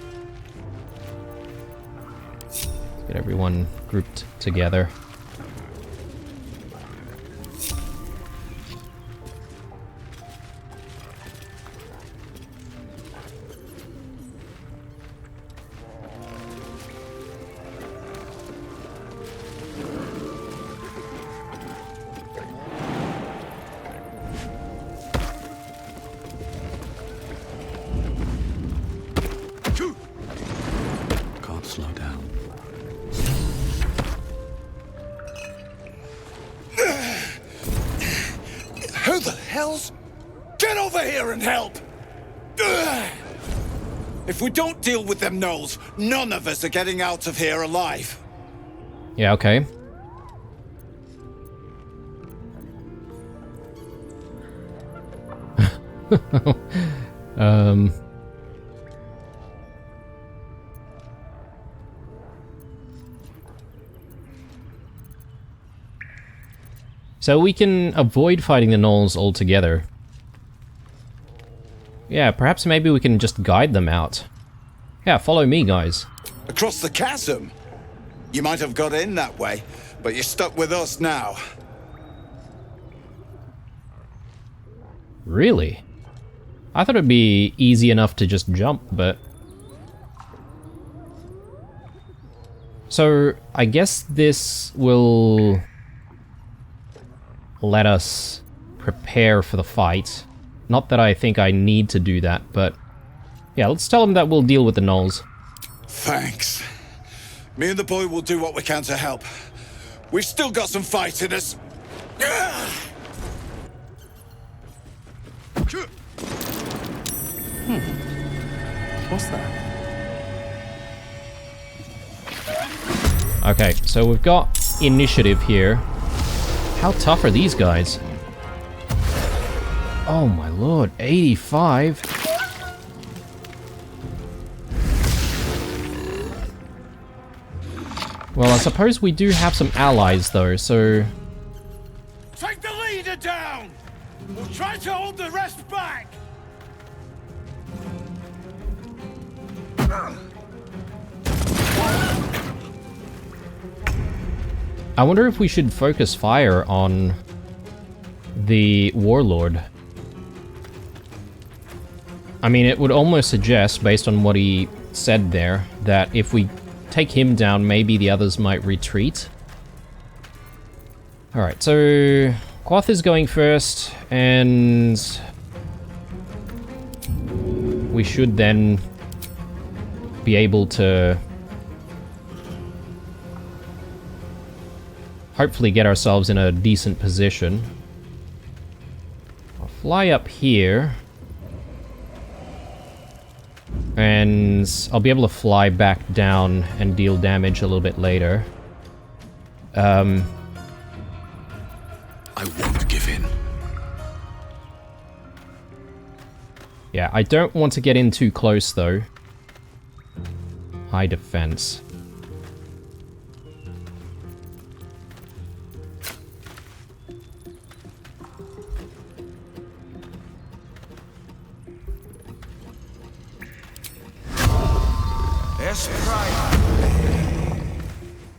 Get everyone grouped together. Can't slow down. Who the hell's... Get over here and help! Ugh! If we don't deal with them gnolls, none of us are getting out of here alive. Yeah, okay. So we can avoid fighting the gnolls altogether. Yeah, perhaps maybe we can just guide them out. Yeah, follow me, guys. Across the chasm? You might have got in that way, but you're stuck with us now. Really? I thought it'd be easy enough to just jump, but... So, I guess this will let us prepare for the fight. Not that I think I need to do that, but... Yeah, let's tell them that we'll deal with the gnolls. Thanks. Me and the boy will do what we can to help. We've still got some fight in us. What's that? Okay, so we've got initiative here. How tough are these guys? Oh my lord, 85? Well, I suppose we do have some allies though, so... Take the leader down! We'll try to hold the rest back! I wonder if we should focus fire on the warlord. I mean, it would almost suggest, based on what he said there, that if we take him down, maybe the others might retreat. Alright, so Quoth is going first, and we should then be able to hopefully get ourselves in a decent position. I'll fly up here. And I'll be able to fly back down and deal damage a little bit later. I won't give in. Yeah, I don't want to get in too close though. High defense.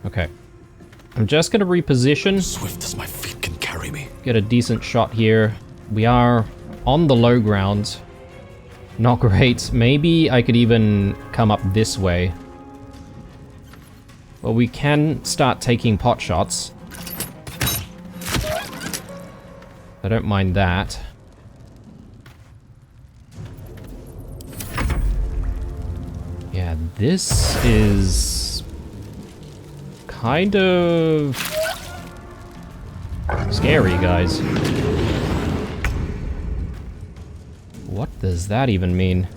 Okay. I'm just gonna reposition. Swift as my feet can carry me. Get a decent shot here. We are on the low ground. Not great. Maybe I could even come up this way. Well, we can start taking pot shots. I don't mind that. Yeah, this is kind of scary, guys. What does that even mean?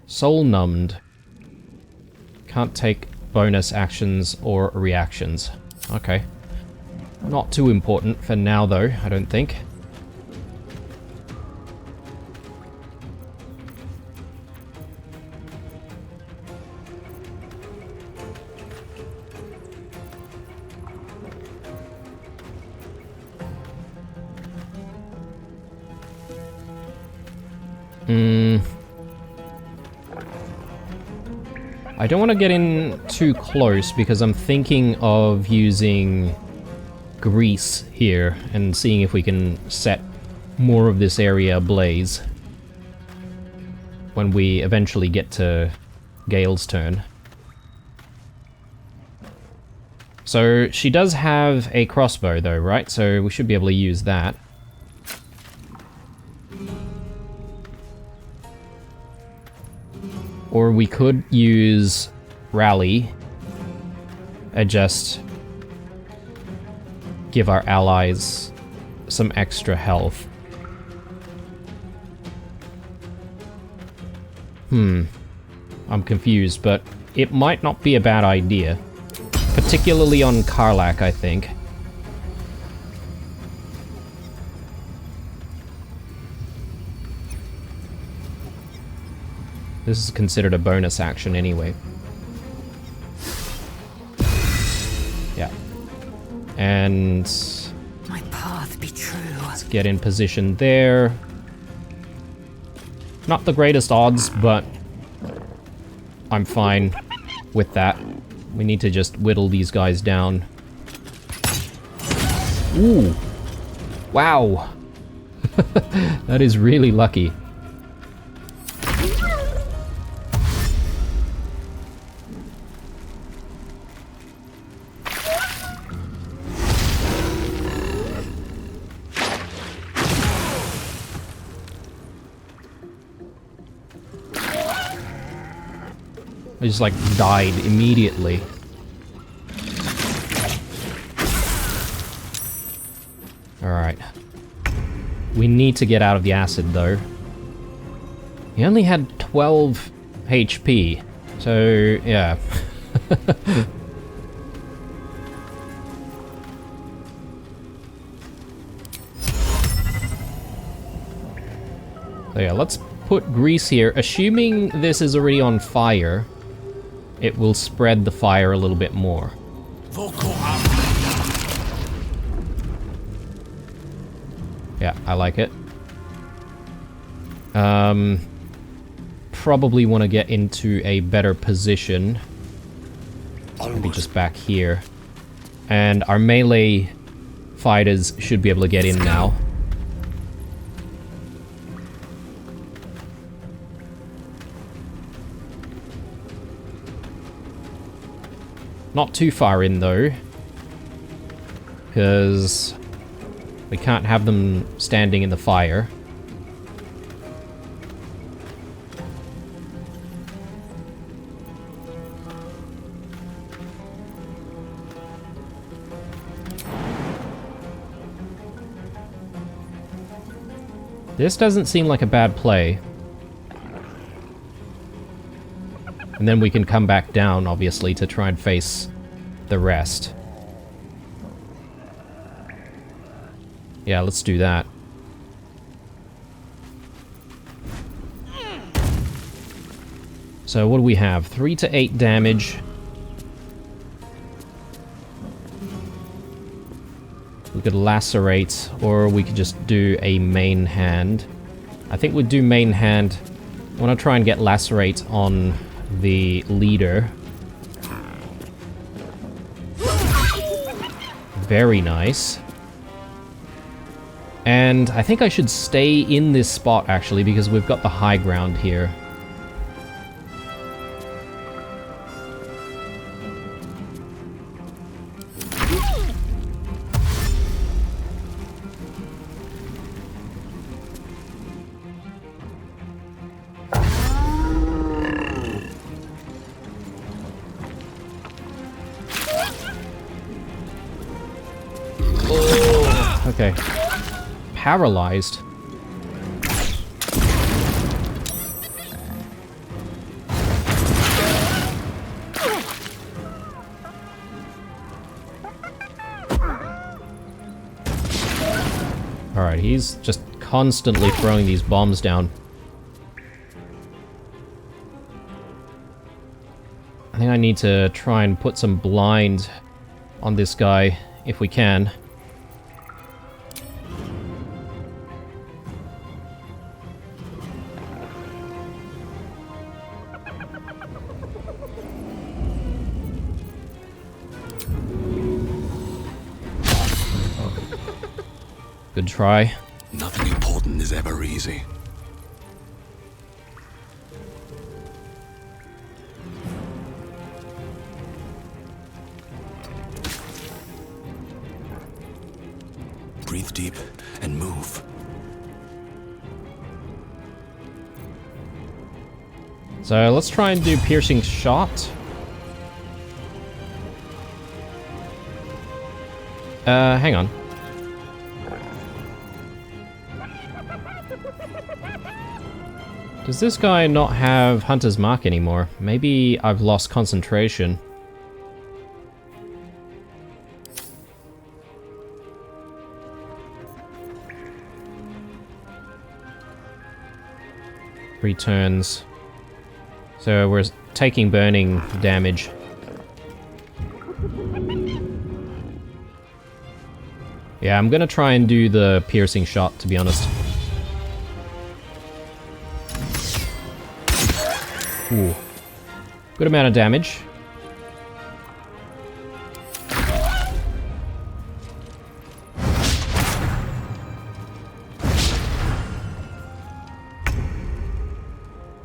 Soul numbed. Can't take bonus actions or reactions. Okay. Not too important for now, though, I don't think. I don't want to get in too close because I'm thinking of using grease here and seeing if we can set more of this area ablaze when we eventually get to Gale's turn. So she does have a crossbow though, right? So we should be able to use that. Or we could use Rally and just give our allies some extra health. I'm confused, but it might not be a bad idea. Particularly on Karlach, I think. This is considered a bonus action anyway. Yeah. And my path be true. Let's get in position there. Not the greatest odds, but I'm fine with that. We need to just whittle these guys down. Ooh. Wow. That is really lucky. I just like died immediately. Alright. We need to get out of the acid though. He only had 12 HP. So, yeah. So yeah, let's put grease here. Assuming this is already on fire, it will spread the fire a little bit more. Yeah, I like it. Probably want to get into a better position. Maybe just back here. And our melee fighters should be able to get in now. Not too far in though, because we can't have them standing in the fire. This doesn't seem like a bad play. And then we can come back down, obviously, to try and face the rest. Yeah, let's do that. So what do we have? 3 to 8 damage. We could lacerate, or we could just do a main hand. I think we'd do main hand. I want to try and get lacerate on the leader. Very nice. And I think I should stay in this spot actually, because we've got the high ground here. Okay. Paralyzed. Alright, he's just constantly throwing these bombs down. I think I need to try and put some blind on this guy, if we can. Good try. Nothing important is ever easy. Breathe deep and move. So let's try and do piercing shot. Hang on. Does this guy not have Hunter's Mark anymore? Maybe I've lost concentration. Three turns. So we're taking burning damage. Yeah, I'm gonna try and do the piercing shot, to be honest. Ooh. Good amount of damage.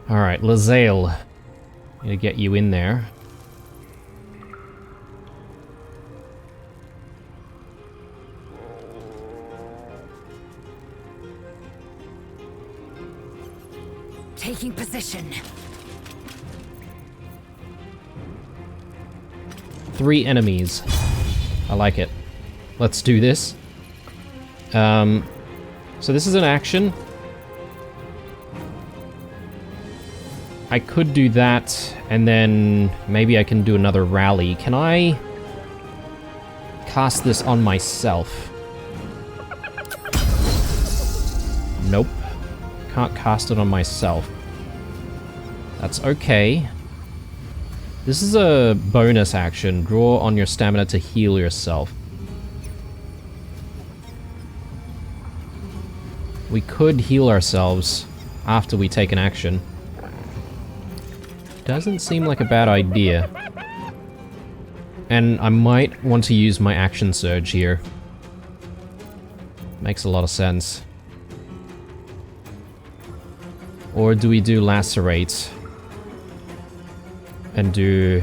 Alright, Lazale. Need to get you in there. Taking position. 3 enemies. I like it. Let's do this. So this is an action. I could do that, and then maybe I can do another rally. Can I cast this on myself? Nope. Can't cast it on myself. That's okay. This is a bonus action. Draw on your stamina to heal yourself. We could heal ourselves after we take an action. Doesn't seem like a bad idea. And I might want to use my action surge here. Makes a lot of sense. Or do we do lacerate? And do...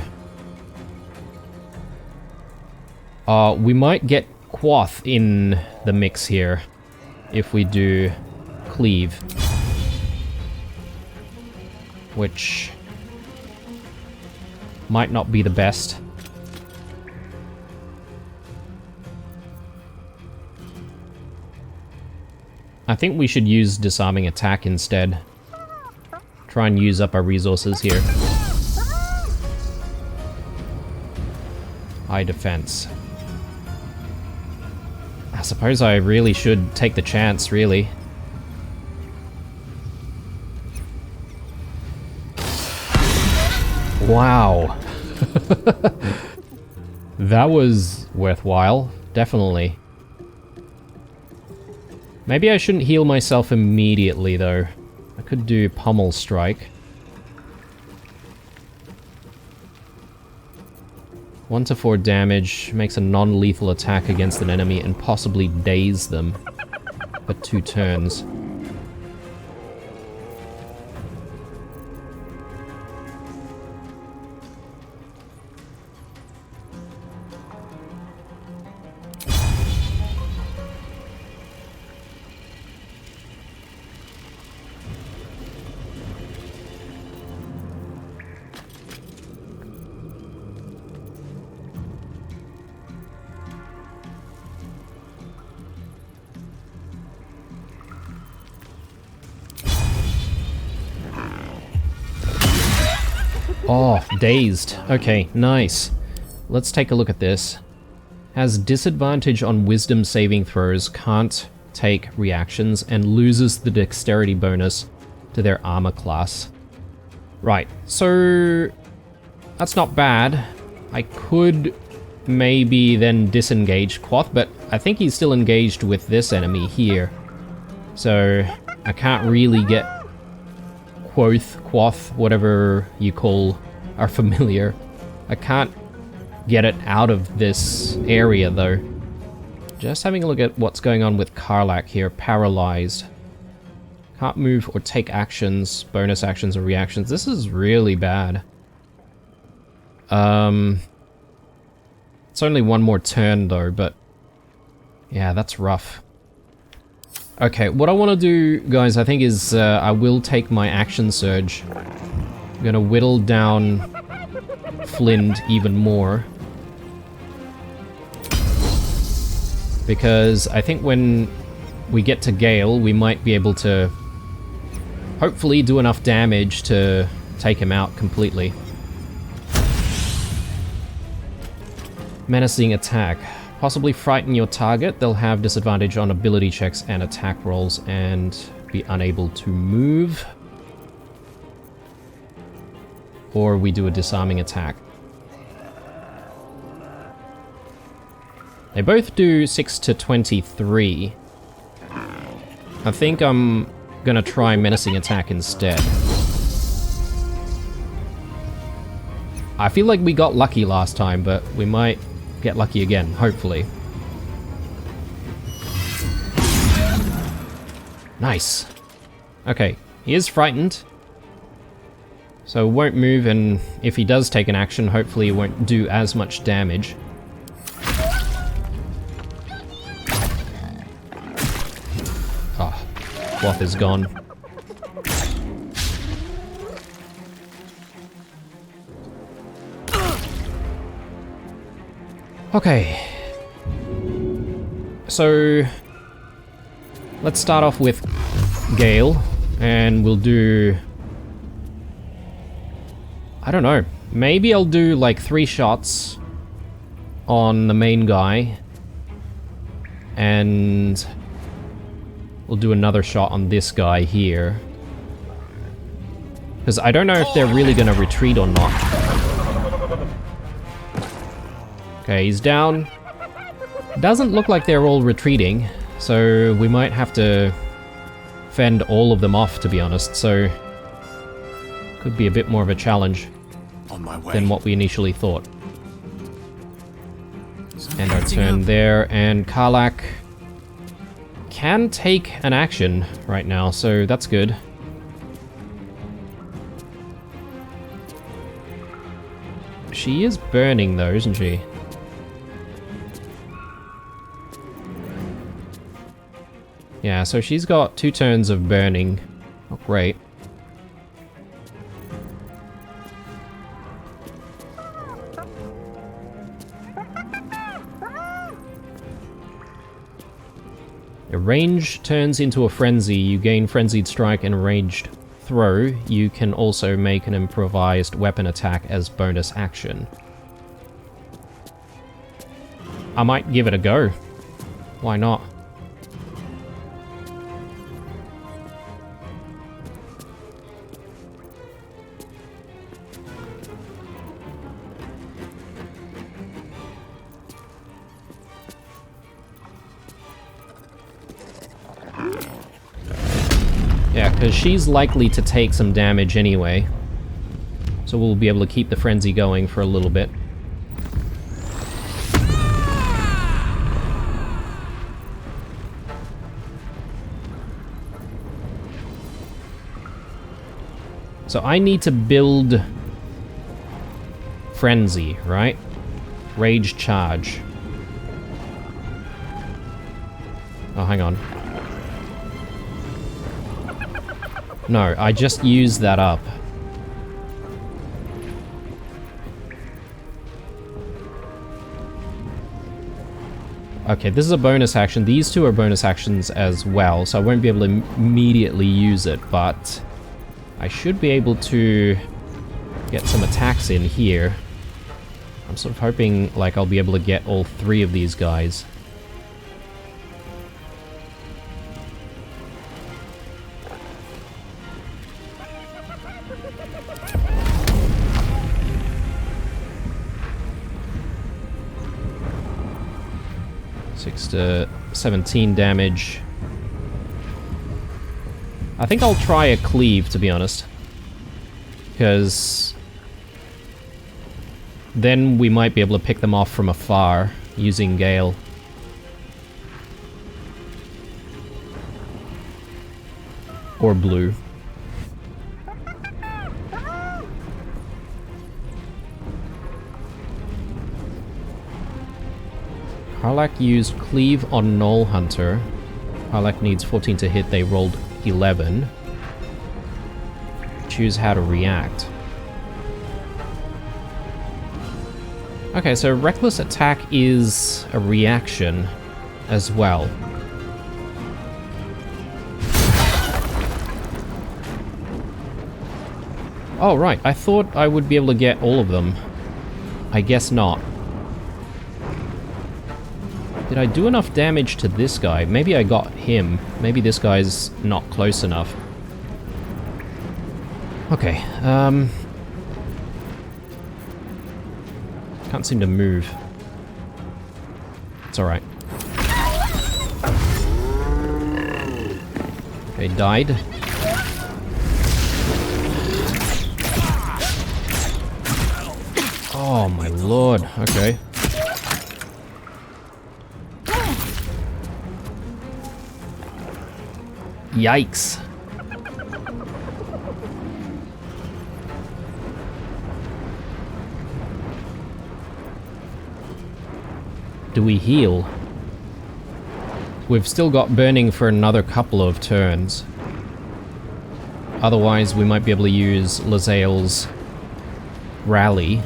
we might get Quoth in the mix here if we do cleave. Which might not be the best. I think we should use disarming attack instead. Try and use up our resources here. High defense. I suppose I really should take the chance, really. Wow. That was worthwhile, definitely. Maybe I shouldn't heal myself immediately, though. I could do Pummel Strike. 1 to 4 damage, makes a non-lethal attack against an enemy and possibly daze them for 2 turns. Oh, dazed. Okay, nice. Let's take a look at this. Has disadvantage on wisdom saving throws, can't take reactions, and loses the dexterity bonus to their armor class. Right, so that's not bad. I could maybe then disengage Quoth, but I think he's still engaged with this enemy here. So I can't really get Quoth, whatever you call our familiar. I can't get it out of this area though. Just having a look at what's going on with Karlak here. Paralyzed. Can't move or take actions, bonus actions or reactions. This is really bad. It's only one more turn though, but yeah, that's rough. Okay, what I want to do, guys, I think is I will take my action surge. I'm gonna whittle down Flint even more. Because I think when we get to Gale, we might be able to hopefully do enough damage to take him out completely. Menacing attack. Possibly frighten your target. They'll have disadvantage on ability checks and attack rolls and be unable to move. Or we do a disarming attack. They both do 6 to 23. I think I'm gonna try menacing attack instead. I feel like we got lucky last time, but we might get lucky again, hopefully. Nice. Okay, he is frightened. So won't move, and if he does take an action, hopefully he won't do as much damage. Ah, cloth is gone. Okay. So let's start off with Gale, and we'll do... I don't know. Maybe I'll do like 3 shots on the main guy, and we'll do another shot on this guy here. Because I don't know if they're really gonna retreat or not. Okay, he's down. Doesn't look like they're all retreating, so we might have to fend all of them off, to be honest, so could be a bit more of a challenge than what we initially thought. And our turn there, and Karlak can take an action right now, so that's good. She is burning though, isn't she? Yeah, so she's got 2 turns of burning. Oh, great. A range turns into a frenzy. You gain frenzied strike and raged throw. You can also make an improvised weapon attack as bonus action. I might give it a go. Why not? Yeah, because she's likely to take some damage anyway. So we'll be able to keep the frenzy going for a little bit. So I need to build frenzy, right? Rage charge. Oh, hang on. No, I just used that up. Okay, this is a bonus action. These 2 are bonus actions as well, so I won't be able to immediately use it, but I should be able to get some attacks in here. I'm sort of hoping like I'll be able to get all 3 of these guys. To 17 damage. I think I'll try a cleave, to be honest, because then we might be able to pick them off from afar using Gale. Or blue. Harlak used Cleave on Gnoll Hunter. Harlak needs 14 to hit, they rolled 11. Choose how to react. Okay, so Reckless Attack is a reaction as well. Oh, right, I thought I would be able to get all of them. I guess not. Did I do enough damage to this guy? Maybe I got him. Maybe this guy's not close enough. Okay, can't seem to move. It's alright. Okay, died. Oh my lord, okay. Yikes. Do we heal? We've still got burning for another couple of turns. Otherwise, we might be able to use Lae'zel's rally.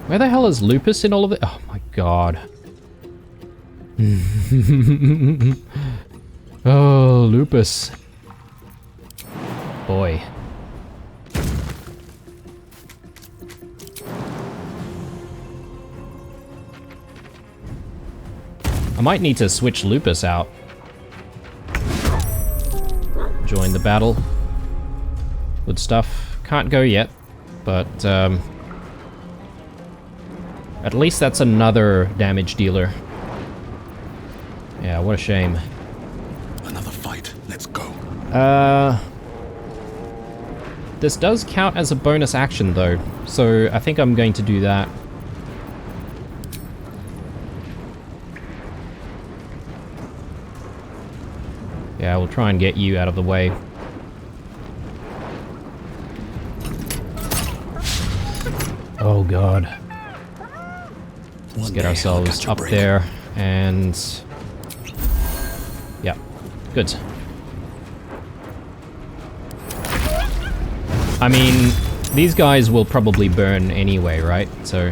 Where the hell is Lupus in all of it? Oh my god. Oh, Lupus. Boy. I might need to switch Lupus out. Join the battle. Good stuff. Can't go yet, but at least that's another damage dealer. Yeah, what a shame. Another fight. Let's go. This does count as a bonus action though, so I think I'm going to do that. Yeah, we'll try and get you out of the way. Oh god. Let's get ourselves up there, and... yeah, good. I mean, these guys will probably burn anyway, right? So...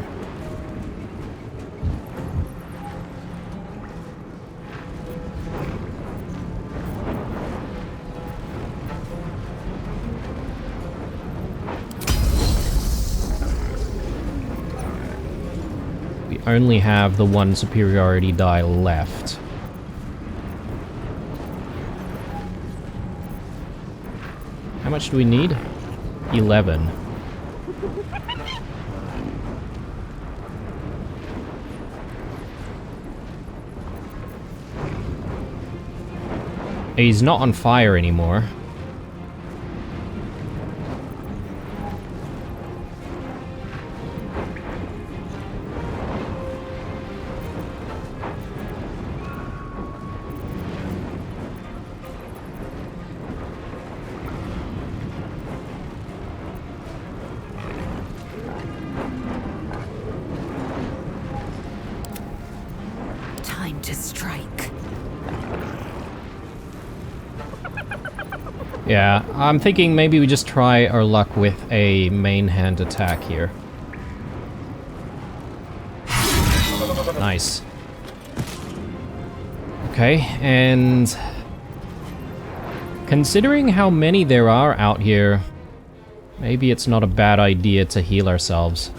only have the one superiority die left. How much do we need? 11. He's not on fire anymore. Yeah, I'm thinking maybe we just try our luck with a main hand attack here. Nice. Okay, and... considering how many there are out here, maybe it's not a bad idea to heal ourselves.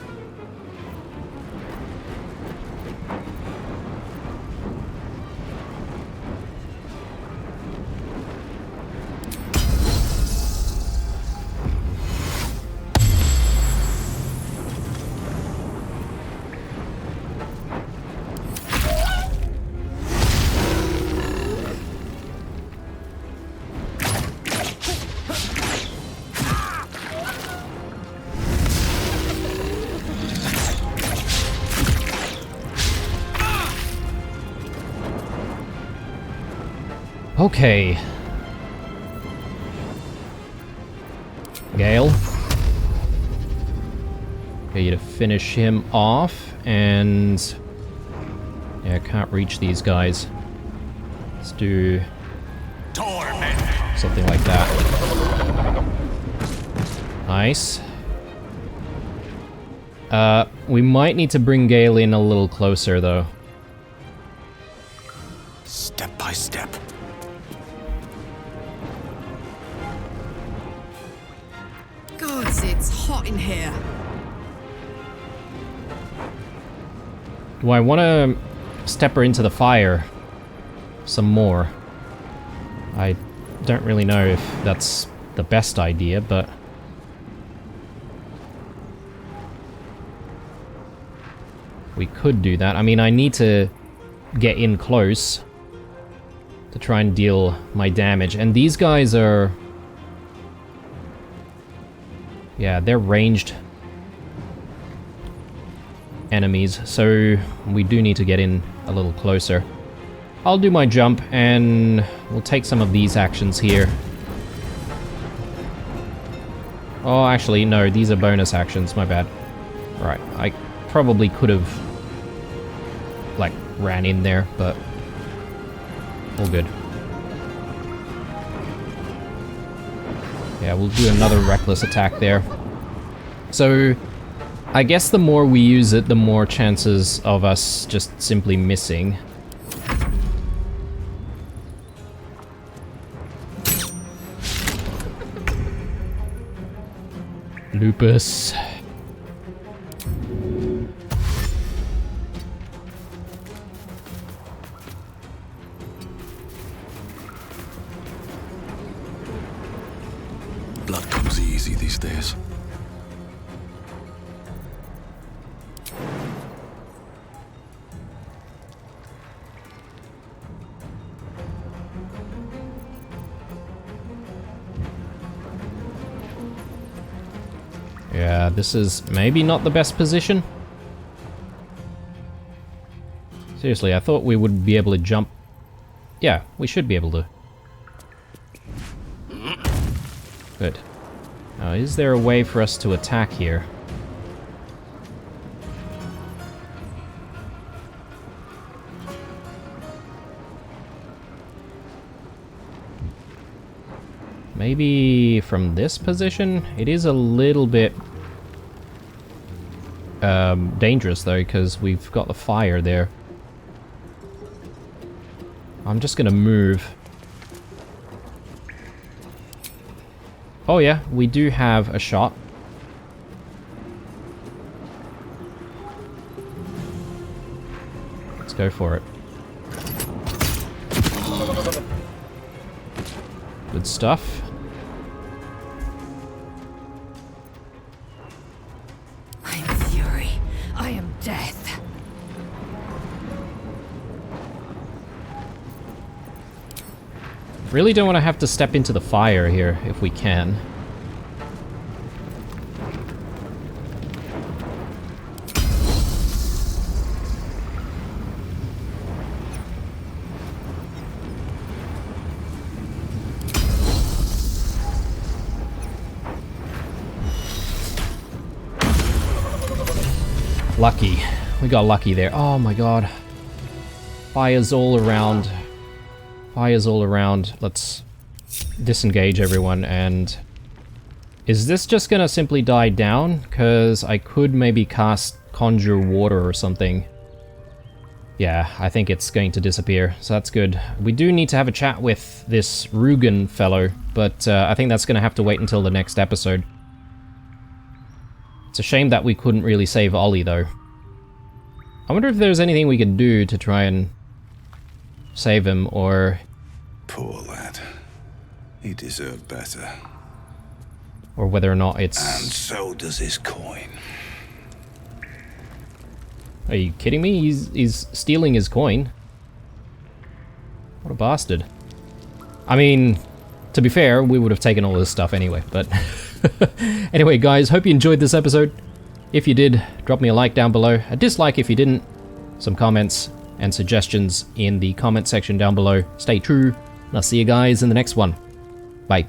Okay. Gale. Okay, to finish him off, and... yeah, I can't reach these guys. Let's do... something like that. Nice. We might need to bring Gale in a little closer, though. Step by step. Gods, it's hot in here. Do I want to step her into the fire some more? I don't really know if that's the best idea, but... we could do that. I mean, I need to get in close to try and deal my damage. And these guys are... yeah, they're ranged enemies, so we do need to get in a little closer. I'll do my jump, and we'll take some of these actions here. Oh, actually, no, these are bonus actions, my bad. Right, I probably could have, like, ran in there, but all good. Yeah, we'll do another reckless attack there. So, I guess the more we use it, the more chances of us just simply missing. Lupus. Blood comes easy these days. Yeah, this is maybe not the best position. Seriously, I thought we would be able to jump. Yeah, we should be able to. Good. Now, is there a way for us to attack here? Maybe from this position? It is a little bit dangerous though, because we've got the fire there. I'm just gonna move. Oh yeah, we do have a shot. Let's go for it. Good stuff. I'm fury. I am death. Really don't want to have to step into the fire here, if we can. Lucky. We got lucky there. Oh my god. Fire's all around. Fire's all around. Let's disengage everyone, and... is this just gonna simply die down? Because I could maybe cast Conjure Water or something. Yeah, I think it's going to disappear, so that's good. We do need to have a chat with this Rugen fellow, but I think that's gonna have to wait until the next episode. It's a shame that we couldn't really save Ollie, though. I wonder if there's anything we could do to try and save him, or... Poor lad. He deserved better. or whether or not it's... And so does his coin. Are you kidding me? He's stealing his coin. What a bastard. I mean, to be fair, we would have taken all this stuff anyway, but... Anyway, guys, hope you enjoyed this episode. If you did, drop me a like down below, a dislike if you didn't, some comments and suggestions in the comment section down below. Stay true, I'll see you guys in the next one. Bye.